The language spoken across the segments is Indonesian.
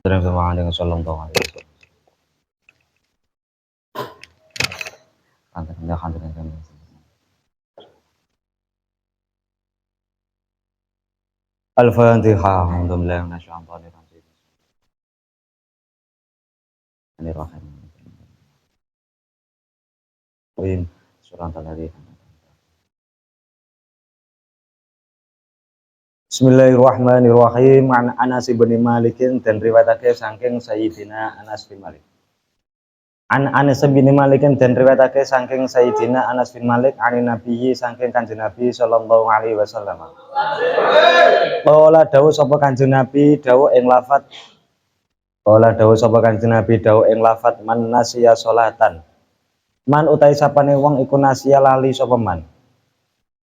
Dengan sallallahu alaihi wasallam. Al-Fatihah. Alhamdulillah minasyaitonir rajim. Bismillahirrahmanirrahim. Surah Al-Fatihah. Bismillahirrahmanirrahim. An Anas bin Malik dan riwayatake saking Sayyidina Anas bin Malik. An Anas bin Malik dan riwayatake saking Sayyidina Anas bin Malik ani Nabi saking Kanjeng Nabi sallallahu alaihi wasallam. Qala dawuh sapa Kanjeng Nabi dawuh ing lafaz Qala dawuh sapa Kanjeng Nabi dawuh ing lafaz man nasiya sholatan. Man utai sapane wong iku nasiya lali sapa man.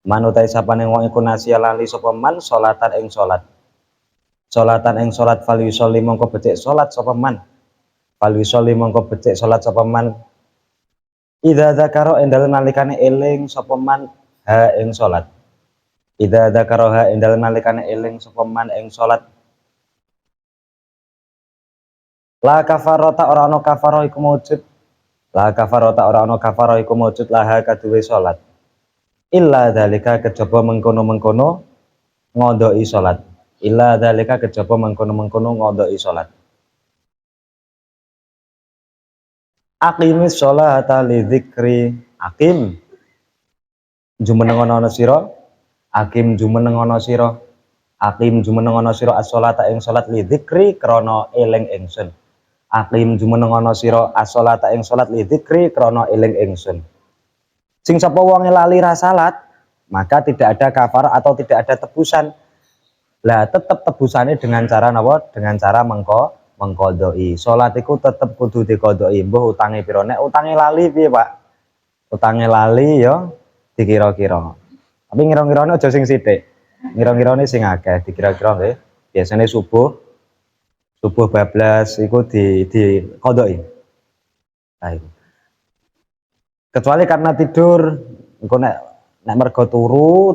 Man utai sapane wong iku nasiya lali sapa man sholatan ing salat. Sholatan ing salat fal yusolli mongko becik salat sapa man. Fal yusolli mongko becik salat sapa man. Idza dzakara endal nalikane eling sapa man ha ing salat. Idza dzakara ha endal nalikane eling sapa man ing salat. La kafarata ora ana kafarah iku maujud. La kafarata ora ana kafarah iku maujud laha kaduwe salat. Illa dzalika kejaba mengkono-mengkono ngodoi salat. Illa dzalika kejaba mengkono-mengkono ngodoi salat. Aqimis sholata li dzikri. Aqim jumeneng ana sira. Aqim jumeneng ana sira. Aqim jumeneng ana sira as-sholata ing salat li dzikri krana eling ingsun. Aqim jumeneng ana sira as-sholata ing salat li dzikri krana eling ingsun. Sing sapa wong lali ra salat, maka tidak ada kafarah atau tidak ada tebusan. Lah tetep tebusannya dengan cara napa? Dengan cara mengkodoi. Salat iku tetep kudu dikodoi. Mbuh utange pira? Nek utange lali piye, Pak? Utange lali ya dikira-kira. Tapi ngira-ngirane aja sing sithik. Ngira-ngirane sing akeh dikira-kira nggih. Biasane subuh bablas iku dikodoi. Nah, itu. Kecuali karena tidur, engko nek mergo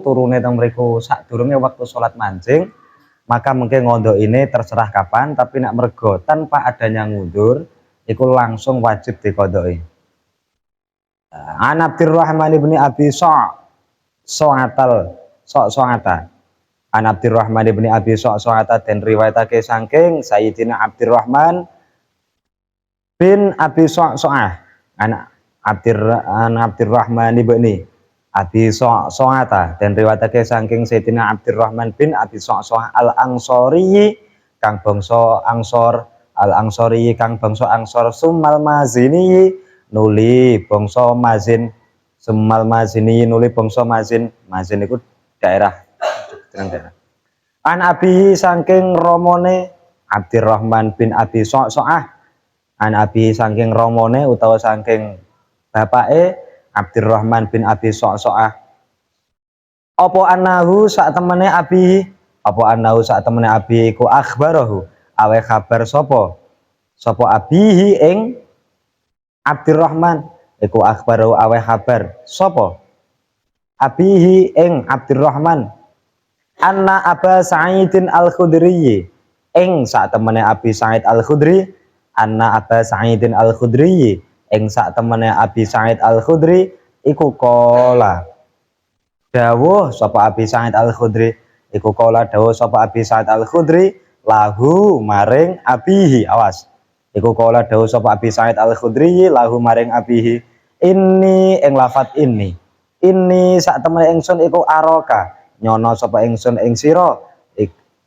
turune teng mriku sadurunge waktu salat mancing, maka mungkin ngondok ini terserah kapan, tapi nek mergo tanpa adanya ngundur, iku langsung wajib dikodoi. An Abdurrahman bin Abi So'ata. An Abdurrahman bin Abi So'ata dan riwayatake saking Sayyidina Abdurrahman bin Abi So'ah. Abdurrahman bin Abi So'ata dan riwayatake saking Sayyidina Abdurrahman bin Abi So'ah al-Ansori kang bangsa Ansor al-Ansori kang bangsa Ansor sumal mazini nuli bangsa mazin sumal mazini nuli bangsa mazin iku daerah an Abi saking romone Abdurrahman bin Abi So'ah an Abi saking romone utawa saking bapake Abdurrahman bin Abi So'ah apa annahu sak temene Abi iku akhbarahu awe kabar sapa abihi ing Abdurrahman iku akhbarahu awe kabar sapa abihi ing Abdurrahman anna Aba Sa'idin al-Khudri ing sak temene Abi Sa'id al-Khudri anna Aba Sa'idin al-Khudri ing sak temene Abi Sa'id al-Khudri iku kola dawuh sapa Abi Sa'id al-Khudri iku kola dawuh sapa Abi Sa'id al-Khudri lahu maring abihi awas iku kola dawuh sapa Abi Sa'id al-Khudri lahu maring abihi ini ing lafat ini sak temene ingsun iku aroka nyono sapa ingsun ing sira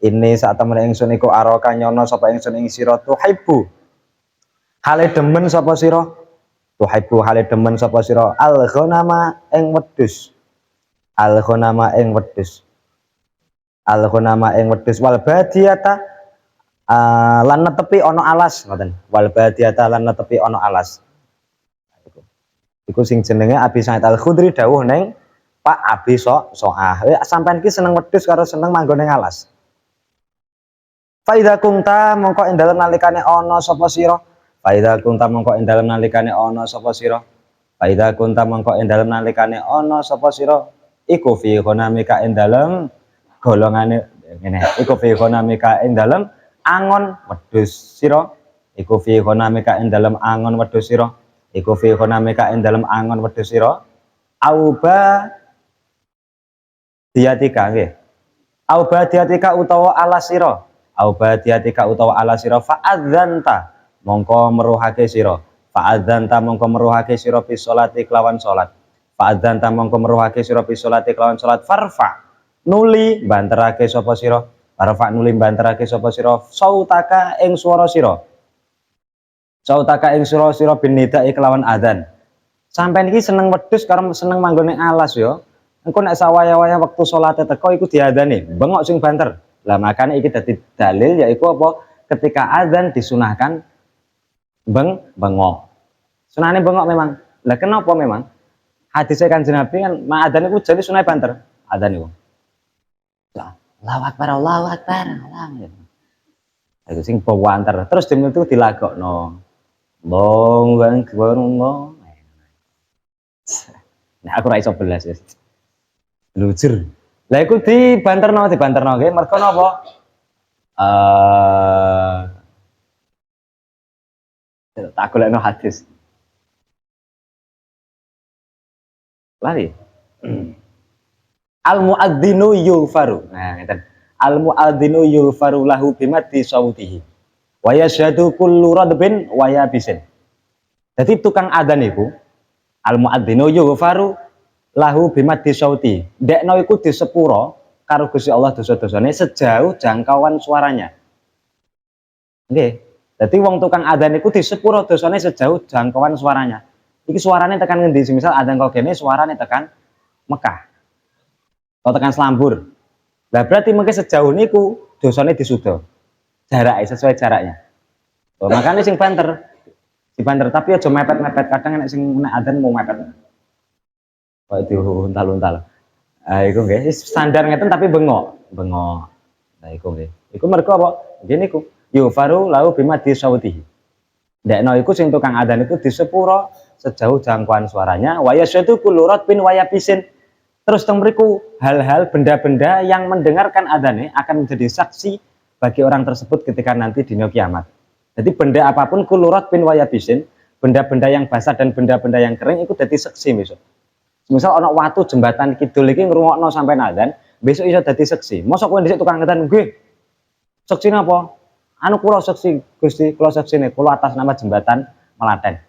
ini sak temene ingsun iku aroka nyono sapa ingsun ing sira tuhibbu hale demen sapa sira tuhibbu hale demen sapa sira al-ghanama ing wedhus wal badiyata lan netepi ana alas ngoten wal badiyata lan netepi ana alas iku sing jenenge Abi Sa'id al-Khudri dawuh ning Pak Abi So'ah sampean ki seneng wedhus karo seneng manggon ning alas fa idza kunta mongko ing dalem nalikane ana sapa sira Faida kunta mongko ing dalem nalikane ana sapa sira iku fi ghanamika ing dalem golongane ngene iku fi ghanamika ing dalem angon wedhus sira iku fi ghanamika ing dalem angon wedhus sira iku fi ghanamika ing dalem angon wedhus sira auba diatika nggih auba diatika utawa ala sira auba diatika utawa ala sira fa'adzanta mongko meruhake sira fa'adzanta mongko meruhake sira fi sholati kelawan salat fa'adzanta mongko meruhake sira fi sholati kelawan salat farfa nuli banterake sapa sira farfa nuli banterake sapa sira sautaka ing swara sira sautaka ing swara sira binida kelawan adzan sampeyan iki seneng wedhus karo seneng manggone alas yo engko nek sawaya-waya wektu salate teko iku diadzani bengok sing banter lah makanya iki dadi dalil yaiku apa ketika adzan disunahkan bengok sunahane bengok memang lah kenapa memang hadisnya Kanjeng Nabi kan ma adzan iku jane sunah banter adzan iku Allahu Akbar Allahu Akbar itu sing bawanter terus demi itu dilagokno Allahu Akbar Allah nah aku ra iso belas wis lucer lah iku dibanterno nggih mergo napa tak golekno hadis lari al muadzinu yughfaru nah ngeten al muadzinu yughfaru lahu bimati sautihi wa yashhadu kullu radbin wa yabisin jadi tukang adzan iku al muadzinu yughfaru lahu bimati sauti dekno iku disepuro karo Gusti Allah dosa-dosane sejauh jangkauan suaranya nggih dadi wong tukang adzan iku disepuro dosane sejauh jangkauan suaranya iki suarane tekan ngendi misal adzan kok kene suarane tekan Mekah atau tekan Selambur lah berarti mungkin sejauh niku dosane disudo jaraknya sesuai jaraknya makanya sing banter dibanter tapi aja mepet-mepet kadang nek sing nek adzan mau mepet kok diuntal-untal iku nggih standar ngeten tapi bengok nah iku nggih iku mergo apa ngene iku yufaru lau bima disautihi ndekno iku sing tukang adzan iku disepuro sejauh jangkauan suaranya wa yasyatu kullu ratbin wa yabisin terus teng mriku hal-hal benda-benda yang mendengarkan adzane akan menjadi saksi bagi orang tersebut ketika nanti dina kiamat jadi benda apapun kullu ratbin wa yabisin benda-benda yang basah dan benda-benda yang kering itu dadi saksi besok misal ana watu jembatan kidul iki ngrungokno sampai adzan besok iso dadi seksi mosok kowe dhisik tukang adzan nggih seksi napa anu kula seksi Gusti kula seksine kula atas nama jembatan Melaten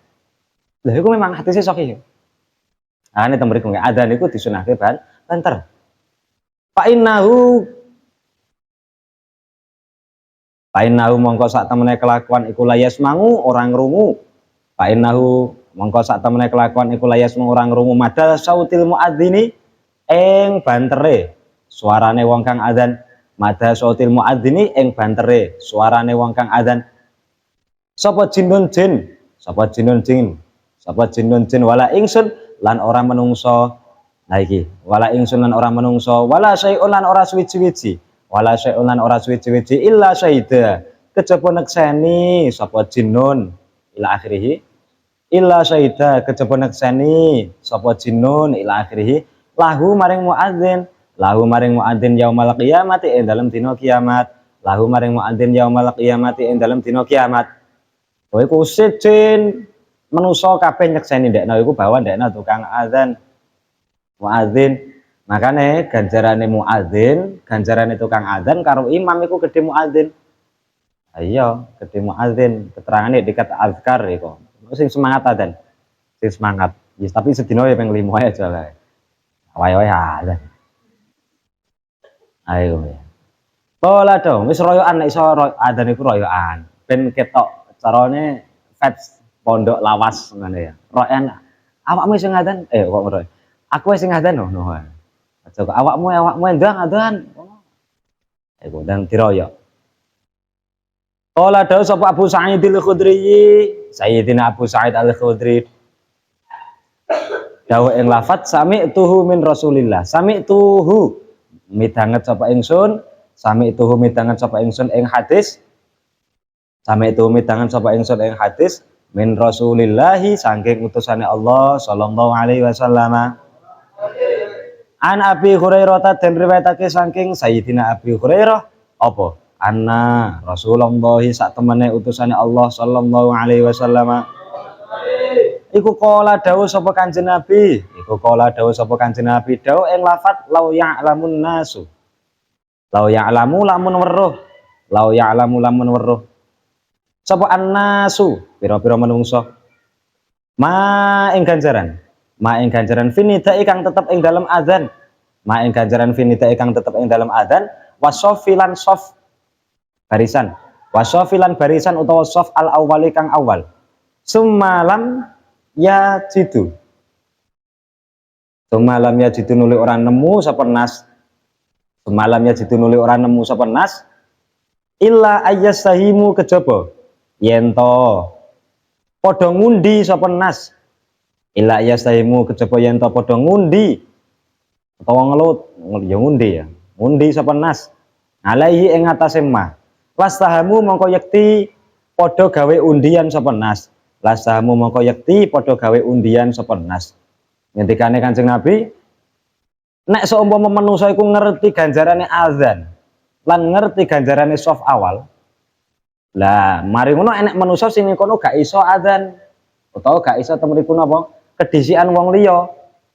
lha iku memang hadise sahih nah ini temriku nggih adzan iku disunahke banter fa innahu mongko sak temene kelakuan iku layas mangu orang ngrungu fa innahu mongko sak temene kelakuan iku layas orang ngrungu madal sautil muadzini ing bantere suarane wong kang adzan madal sautil muadzini ing bantere suarane wong kang adzan sapa jinnun jin wala ingsun lan ora menungso nah iki wala ingsun lan ora menungso wala syai'un lan ora suwi-wiji illa syaida kejaba nekseni sapa jinnun ila akhirih illa syaida kejaba nekseni sapa jinnun ila akhirih lahu maring muadzin yaumal qiyamati ing dalem dina kiamat ing dalem dina kiamat kowe iku sejin manusa kabeh nyekseni ndekno iku bahwa ndekno tukang adzan muadzin makane ganjarane muadzin ganjarane tukang adzan karo imam iku gedhe muadzin iya gedhe muadzin keterangane dekat azkar iku sing semangat adzan sing semangat yes, tapi sedina ya ping 5 aja lah wae-wae adzan ayo pola dong wis royokan nek iso adzan iku royokan ben ketok carane vibes pondok lawas ngene ya royan awakmu sing adzan kok ngroy aku sing adzan no aja kok awakmu ndang adzan iku dan diroyok pola dong sapa Abu Sa'id al-Khudri Sayyidina Abu Sa'id al-Khudri dawuh ing lafaz sami'tuhu min Rasulillah sami'tuhu midanget sapa ingsun ing hadis min Rasulillahi saking utusane Allah sallallahu alaihi wasallam an Abi Hurairah den riwayatake saking Sayyidina Abi Hurairah apa anna Rasulullah sak temene utusane Allah sallallahu alaihi wasallam iku kala dawuh sapa Kanjeng Nabi dawuh ing lafat lau ya'lamun nasu lau ya'lamu lamun weruh sapa annasu pira-pira menungso ma ing ganjaran finida ikang tetep ing dalam adzan wasofilan sof barisan utawa sof al awwali kang awal semalam ya jitu nuli orang nemu sapa nas illa ayyastahimu kejaba yento padha ngundi sapa nas illa ayyastahimu kejaba yento padha ngundi utawa ngundi sapa nas alaihi ing atase ma lastahamu mongko yekti padha gawe undian sapa nas ngendikane Kanjeng Nabi nek seumpama manusa iku ngerti ganjarane azan lan ngerti ganjarane sof awal lah mari ngono enek manusa sing kono gak iso azan utawa gak iso temriku napa kedisian wong liya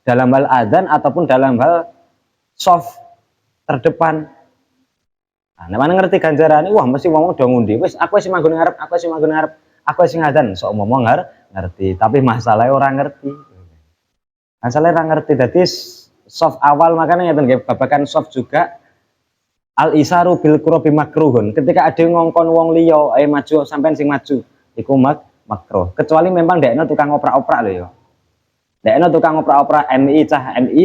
dalam hal azan ataupun dalam hal sof terdepan. Nah, nek mana ngerti ganjarane wah mesti wong do ngundi wis aku sing manggon ngarep aku sing azan sok ngomong ngerti tapi masalahnya orang ngerti. Dadi soft awal makanya ngeten nggih babakan soft juga al isaru bil qurbi makruhun ketika ada ngongkon wong liya ayo maju sampean sing maju iku makruh kecuali memang dekno tukang oprak-oprak lho ya dekno tukang oprak-oprak MI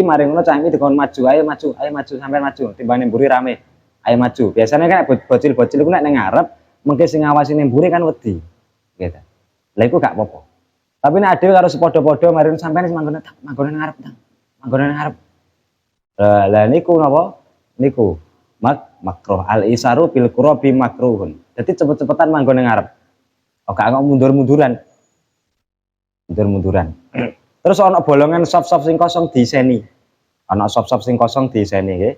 mari ngono cah MI dikon maju ayo maju sampean maju timbane mburi rame ayo maju biasanya kan bocil-bocil iku nek ning ngarep mengke sing ngawasi ning mburi kan wedi gitu lha iku gak apa-apa tapi nek ade karo sepodo-podo mari sampean sing manggon ngarep lah niku napa niku makruh al isaru bil qurbi makruhun jadi cepet-cepetan manggon ngarep gak mundur-munduran terus ana bolongan sop-sop sing kosong diseni nggih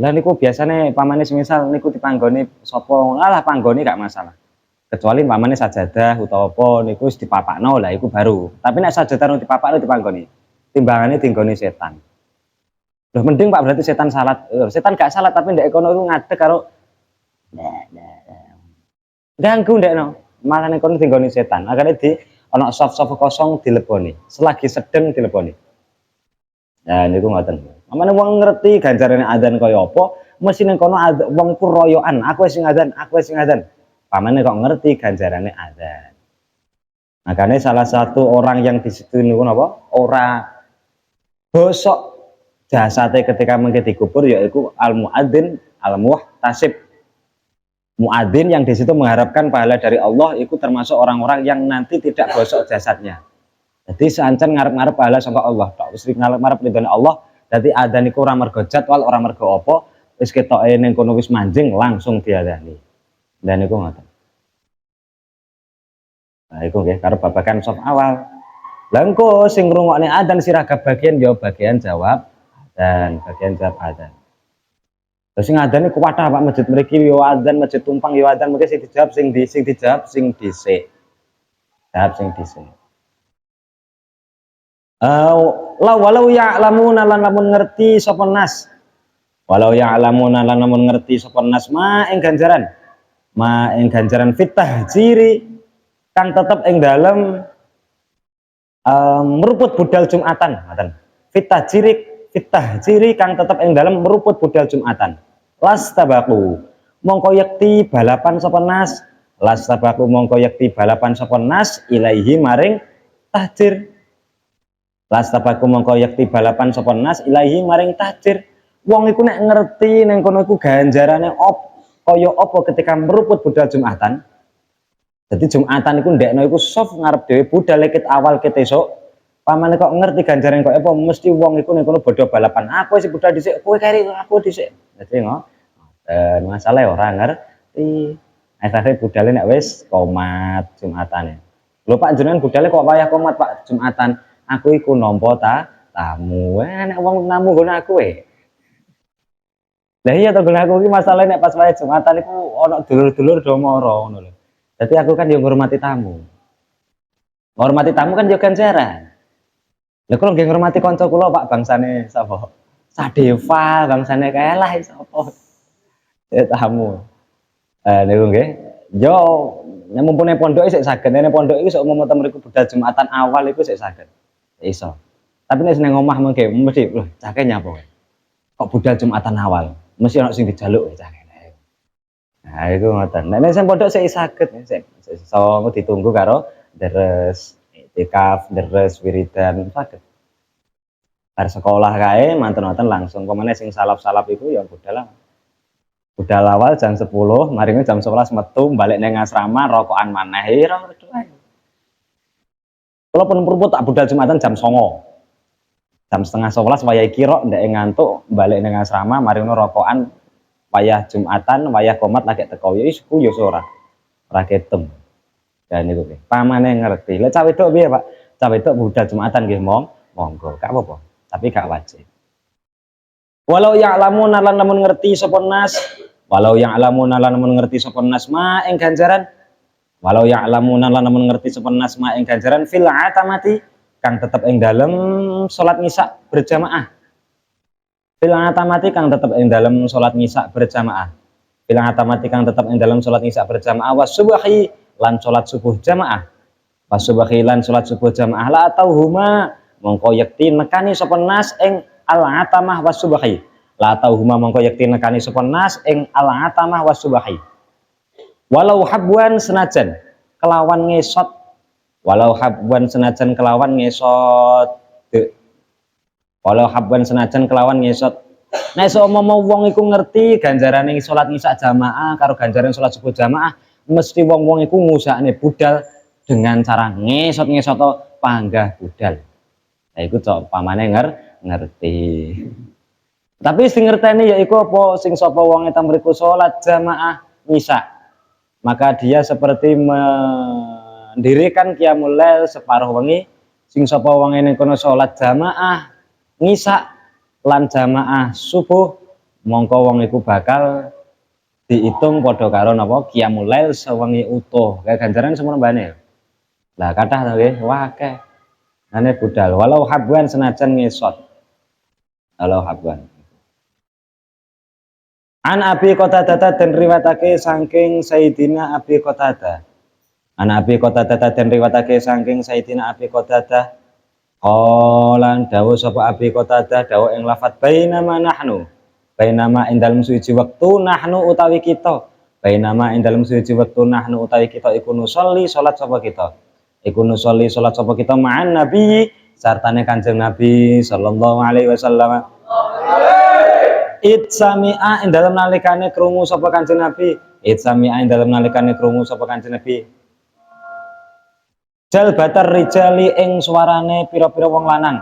lah niku biasane pamane semisal niku dipanggoni sapa alah panggone gak masalah kecuali pamane sajadah utawa apa niku wis dipapakno lah iku baru tapi nek sajadah dipapakno dipanggoni timbangane dinggone setan. Loh mending Pak berarti setan salat. Setan gak salat tapi ndek kono iku ngadeg karo ganggu ndekno. Malah nek kono dinggone setan. Akhire di ana sof-sof kosong dileboni. Selagi sedeng dileboni. Nah niku ngoten. Amane wong ngerti ganjarane adzan kaya apa, mesti ning kono wong iku royokan. Aku sing adzan. Pamane kok ngerti ganjarane adzan. Makanya salah satu orang yang di situ niku napa? Ora bosok jasate ketika mengke dikubur yaitu al-muadzin al-muhtasib. Muadzin yang di situ mengharapkan pahala dari Allah itu termasuk orang-orang yang nanti tidak bosok jasadnya. Jadi seancen ngarep-ngarep pahala saka Allah. Tok wis ngarep-ngarep ridhone Allah, dadi adzan iku ora mergo jadwal, ora mergo apa, wis ketoke ning kono wis manjing langsung diadzani. Dan niku ngoten. Nah iku nggih karo babagan sof awal. Lah engko sing ngrungokne adzan siragap bagian ya bagian jawab dan bagian jawab adzan. Terus sing adzan iku kuwatah Pak masjid mriki yo adzan, masjid tumpang yo adzan, mungkin sing dijawab sing dijawab sing dhisik. Jawab sing dhisik. Walau ya'lamuna lan lamun ngerti sapa nas. Walau ya'lamuna lan lamun ngerti sapa nas ma ing ganjaran fitah jiri kang tetep ing dalem meruput budal Jumatan ngoten. Fitah jiri kang tetep ing dalem meruput budal Jumatan. Lastabaku mongko yekti balapan sapa nas ilaihi maring tahjir. Lastabaku mongko yekti balapan sapa nas ilaihi maring tahjir. Wong iku nek ngerti ning kono iku ganjarane kaya apa ketika meruput budal Jumatan. Jadi Jumatan iku ndekno iku soft ngarep dhewe budal ket awal ket esuk. Pamane kok ngerti ganjaran kok apa mesti wong iku ning kono bodho balapan. Aku sing budal dhisik, kowe kari aku dhisik. Dadi masalah ora ngerti. Akhire budale nek wis komat Jumatane. Lho Pak jenengan budale kok wayah komat Pak Jumatan. Aku iku nampa tamu. Nek wong tamu nggon aku Lah iya to aku iki masalahe nek pas wae Jumatan iku ana dulur-dulur do mara ngono lho. Dadi aku kan yo ngurmati tamu. Ngurmati tamu kan yo ganjaran. Lah kula nggih ngurmati kanca kula Pak bangsane sapa? Sadeva bangsane kae lah sapa. Tamu. Niku nggih. Yo nek mumpune pondok sik saged, nek pondok iki sok umum mriku budal Jumatan awal iku sik saged. Iso. Tapi nek nang omah mengke mesti lho cake nyapa kowe. Kok budal Jumatan awal? Mesti ana sing dijaluk cah kene. Nah, iku ngoten. Nek sing pondok sik saged, sik iso ditunggu karo deres iktikaf, deres wiridan saged. Bar sekolah kae mantun-mantun langsung pemene sing salap-salap iku ya budal awal jam 10, maringe jam 11 metu balik nang asrama rokokan maneh. Ira ngono ae. Kula pun tak budal Jumatan jam 09.00. Jam setengah 11 wayah kira ndak ngantuk balik nang asrama mari ngono rokokan wayah Jumatan wayah komat lagi teko ya iku ya ora ketem dan niku nggih pamane ngerti lha cah wedok piye Pak cah wedok budal Jumatan nggih monggo gak apa-apa tapi gak wajib walau ya'lamuna lan lamun ngerti sapa nas walau ya'lamuna lan lamun ngerti sapa nas ma ing ganjaran walau ya'lamuna lan lamun ngerti sapa nas ma ing ganjaran fil atamati kang tetep ing dalem salat nisa berjamaah. Fil atamati kang tetep ing dalem salat nisa berjamaah. Fil atamati kang tetep ing dalem salat nisa berjamaah was subhi lan salat subuh jamaah. Was subhi lan salat subuh jamaah la atau huma mongko yakti nekani sapa nas ing al atamah was subhi. La atau huma mongko yakti nekani sapa nas ing al atamah was subhi. Walau habwan senajan kelawan ngesot walau habwan senajan kelawan ngesot walau habwan senajan kelawan ngesot nek seumpama wong iku ngerti ganjarane salat isya jamaah karo ganjaran salat subuh jamaah mesti wong-wong iku ngusahane budal dengan cara ngesot-ngesot panggah budal nah iku cok pamane ngerti tapi sing ngerteni yaiku apa sing sapa wong eta mriku salat jamaah isya maka dia seperti mendirikan qiyamul lail separuh wengi sing sapa wong ning kono salat jamaah ngisa lan jamaah subuh mongko wong iku bakal diitung padha karo napa qiyamul lail sewengi utuh kaya ganjaran semono mbane lah kathah to nggih wah akeh ane budal walau habwan senajan ngesot walau habwan an Abi Qatadah dan riwayatake saking Sayyidina Abi Qatadah an Abi Qatadah dan riwayatake saking Sayyidina Abi Qatadah qalan dawuh sapa Abi Qatadah dawuh ing lafat bainama nahnu bainama ing dalem suci wektu nahnu utawi kita bainama ing dalem suci wektu nahnu utawi kita iku nusolli salat sapa kita iku nusolli salat sapa kita ma'an nabi sartane Kanjeng Nabi sallallahu alaihi wasallam Itsami'a ing dalem nalikane krungu sapa Kanjeng Nabi Itsami'a ing dalem nalikane krungu sapa Kanjeng Nabi Jalbatar rijali ing suarane pira-pira wong lanang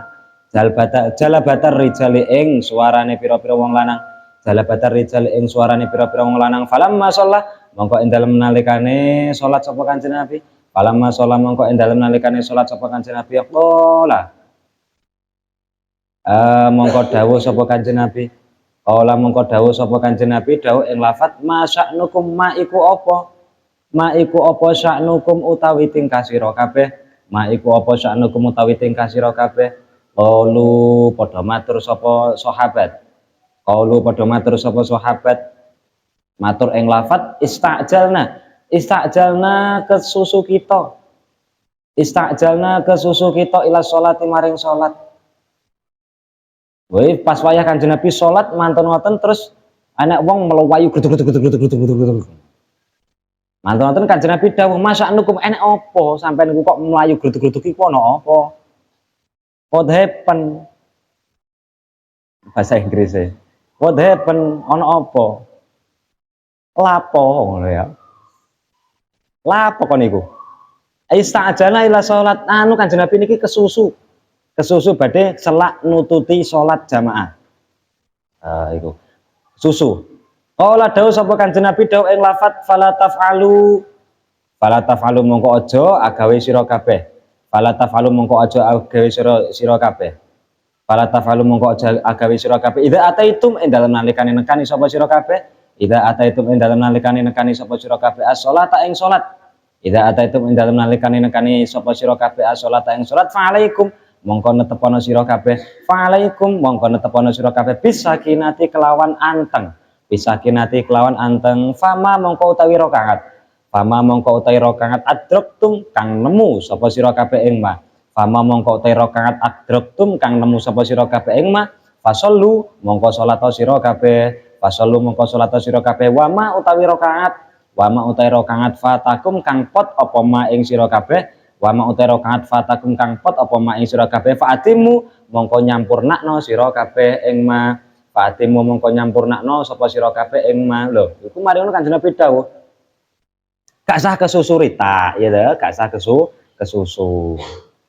jalabatar rijali ing suarane pira-pira wong lanang jalabatar rijali ing suarane pira-pira wong lanang falamma sholat mongko ing dalem nalikane salat sapa Kanjeng Nabi falamma sholat mongko ing dalem nalikane salat sapa Kanjeng Nabi qala mongko dawuh sapa Kanjeng Nabi qala mongko dawuh sapa Kanjeng Nabi dawuh ing lafat masya'nukum ma iku apa ma iku apa sya'nukum utawi tingkah sira kabeh ma iku apa sya'nukum utawi tingkah sira kabeh qalu padha matur sapa sahabat qalu padha matur sapa sahabat matur ing lafat istajalna kesusu kita ila sholati maring salat woi pas wayah Kanjeng Nabi salat mantun ngoten terus anak wong mlewayu gluduk mantun Kanjeng Nabi dawuh masya'nukum enek apa sampean niku kok mlayu gluduk-gluduk iku ana apa? What happened? Bahasa Inggris what happened ana apa? Lapo ngono ya. Lapo kon niku? Ista'jala ila salat anu Kanjeng Nabi niki kesusu badhe selak nututi salat jamaah. Iku susu. Qala dawuh sapa Kanjeng Nabi dawuh ing lafat fala taf'alu mongko aja agawe sira kabeh fala taf'alu mongko aja agawe sira kabeh Fala tafalu mongko aja agawe sira kabeh idza ataitum ing dalem nalikane nekani sapa sira kabeh idza ataitum ing dalem nalikane nekani sapa sira kabeh as-sholata ing salat idza ataitum ing dalem nalikane nekani sapa sira kabeh as-sholata ing salat fa alaikum mongko netepono sira kabeh fa alaikum mongko netepono sira kabeh bisakinati kelawan anteng bisakinati kelawan anteng fama mongko utawi rakaat fama mongko utawi rakaat adraktum kang nemu sapa sira kabeh ing ma fama mongko utawi rakaat adraktum kang nemu sapa sira kabeh ing ma fasallu mongko salat sira kabeh fasallu mongko salat sira kabeh wama utawi rakaat wama utawi rakaat fatakum kang pot apa ma ing sira kabeh wama utawi rakaat fatakum kang pot apa ma ing sira kabeh faatimu mongko nyampurnakno sira kabeh ing ma faatimu mongko nyampurnakno sapa sira kabeh ing ma lho iku mari ngono Kanjeng Nabi dawuh gak sah kesusu rita ya lho gak sah kesusu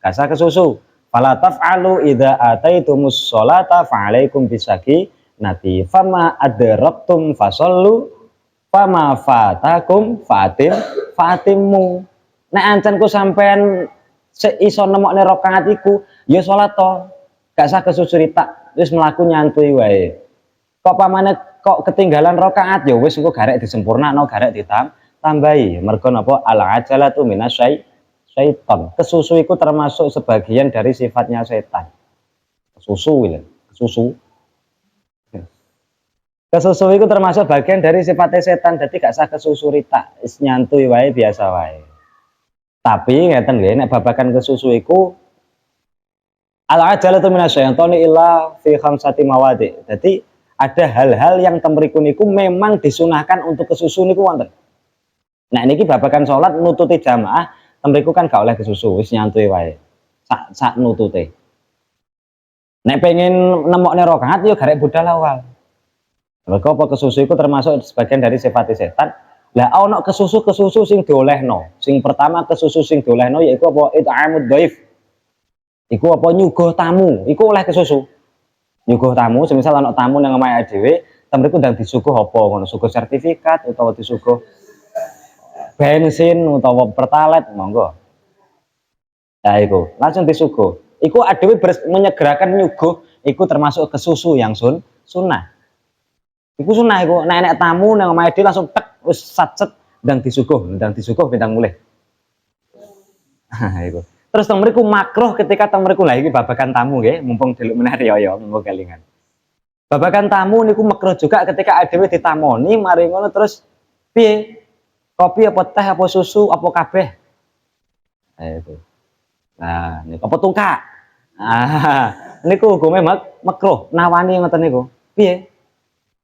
gak sah kesusu fala taf'alu idza ataitumus sholata fa'alaikum bisaki nati fama adraktum fasallu fama fatakum fatimmu nek ancenku sampean iso nemokne rakaat iku ya salat to gak sah kesusu rita wis mlaku nyantui wae kok pamane kok ketinggalan rakaat ya wis engko garek disempurnakno garek tambahi mergo napa al ajalatu syaitan kesusu itu termasuk sebagian dari sifatnya setan kesusu itu termasuk bagian dari sifatnya setan jadi gak sah kesusu rita is nyantui wae biasa wae tapi ngeten nggih nek babakan kesusu iku al ajalatu minasyaiton illa fi khamsati mawadi jadi ada hal-hal yang temriku niku memang disunahkan untuk kesusu niku wonten. Nah niki babakan sholat nututi jamaah temriku kan gak oleh kesusu wis nyantui wae sak nutute nek pengen nemokne rakaat yo garek budal awal mergo apa kesusu iku termasuk sebagian dari sifat setan lah ana kesusu sing diolehno sing pertama kesusu sing diolehno yaiku apa it'amud dhaif iku apa nyuguh tamu iku oleh kesusu nyuguh tamu semisal ana tamu nang omahe dhewe temriku ndang disuguh apa ngono suguh sertifikat utawa disuguh bensin utawa pertalite monggo nah iku langsung disuguh iku adewe menyegerakan nyuguh iku termasuk kesusu yang sunnah iku sunnah iku nek enek tamu nang omahe dhewe langsung tek wis satset ndang disuguh bintang mulih iku terus teng mriku makruh ketika teng mriku lah iki babakan tamu nggih mumpung delok meneh riyo mumpung kelingan babakan tamu niku makruh juga ketika adewe ditamoni mari ngono terus piye kopi apa teh apa susu apa kabeh itu nah niku apa tungkak niku hukume makruh nawani ngoten niku piye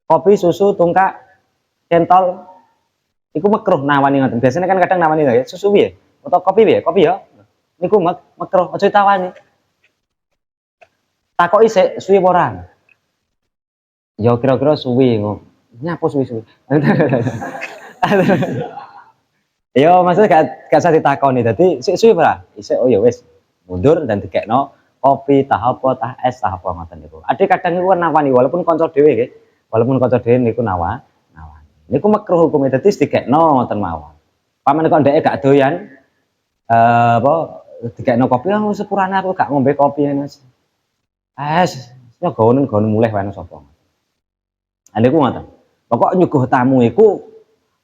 kopi susu tungkak centol iku makruh nawani ngoten biasanya kan kadang nawani ya susu piye atau kopi piye kopi ya niku makruh aja ditawani takoki sik suwi apa ora ya kira-kira suwi ngono nyapa suwi-suwi yo maksudnya gak usah ditakoni dadi sik suwi ora isik oh ya wis mundur dan dikekno kopi tah apa tah es tah apa ngoten niku ade kadang niku nawani walaupun kanca dhewe nggih walaupun kanca dhewe niku nawani niku makruh hukume dadi dikekno ngoten mawon pamane kok ndeke gak doyan apa dikekno kopi sepurane aku gak ngombe kopi Mas es nyogonen mulih wae sapa niku ngoten pokok nyuguh tamu iku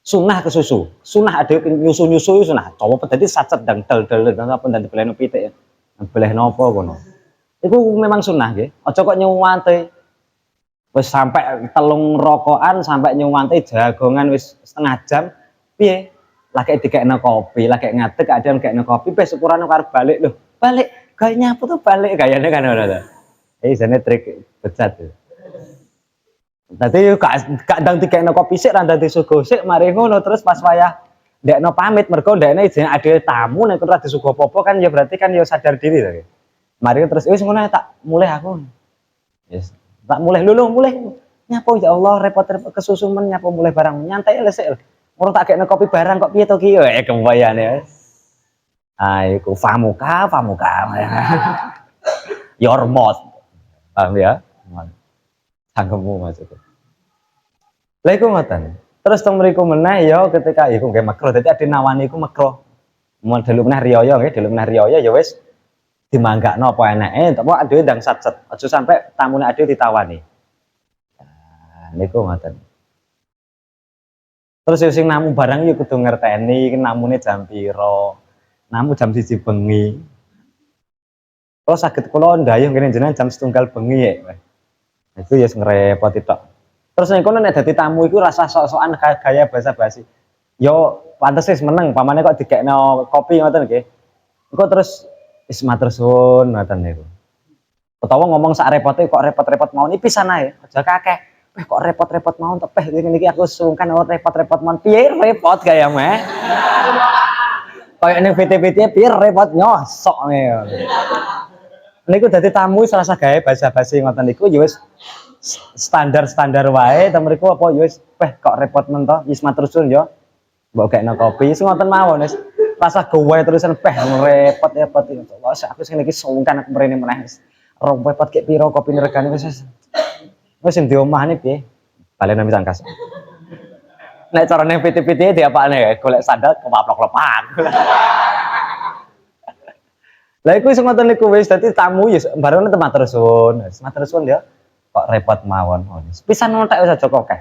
sunah kesusu sunah ada nyusu sunah coba dadi sacet dan dal-dal apa dan dibelehno pitik beleh napa kono iku memang sunah nggih aja kok nyuwante wis sampai telung rokokan sampai nyuwante jagongan wis setengah jam piye lagi dikekno kopi lagi ngadeg ada dikekno kopi wis sepurane karo balik lho balik gayanya apa tuh balik gayane kan ngono to jane trik becat tadi gak ndang dikekno kopi sik ra ndang disuguh sik mari ngono terus pas wayah ndekno pamit mergo ndekne jenenge ade tamu nek ora disuguh apa-apa kan ya berarti kan ya sadar diri to. Mari terus wis ngono tak mulih aku. Yes. Tak mulih lho mulih. Nyapa ya Allah repot-repot kesusu men nyapa mulih barang nyantai lesik. Ora tak gekno kopi barang kok piye to ki kebayane. Ah iku famuka. Your mouth. Paham ya? Sanggemu maksudnya. Lah iku ngoten. Terus teng mriku meneh ya ketika iku nggih makruh dadi ade nawani iku makruh. Mun delok meneh riyaya nggih, delok meneh riyaya ya wis dimanggakno apa eneke apa adewe ndang satset aja sampai tamune adewe ditawani. Nah, niku ngoten. Terus sing namu barang yo kudu ngerteni namune jam pira. Namu jam 1 bengi. Kalau saged kula ndayuh kene jenengan jam 1 bengi ya. Itu ya ngrepoti tok. Terus nek kono nek dadi tamu iku rasa sok-sokan gaya basa-basi. Yo pantes wis meneng pamane kok digekno kopi ngoten nggih. Engko terus wis matur suwun ngoten niku. Utawa ngomong sak repote kok repot-repot mawon iki pisan ae, aja kakek. Kok repot-repot mawon to peh niki aku sungkan repot-repot mawon. Piye repot gaya meh. Kayak ning PT-PT piye repot nyosok nih. Niku dadi tamu wis rasa gawe basa-basi ngoten niku ya wis standar-standar wae ta mriku apa ya wis kok repot men to wis matur suwun ya mbok gekno kopi wis ngoten mawon wis rasa gawe terusan repot-repot wis aku sing niki sungkan aku mrene meneh wis repot kek piro kopi regane wis sing di omah nih piye balen nang sangkas nek carane PT-PT diapakne golek sandal kepaplok-lepak. Lah iku sing ngoten niku wis dadi tamu ya bareng matur suwun. Wis matur suwun ya. Kok repot mawon. Pisan nontek wis aja kokeh.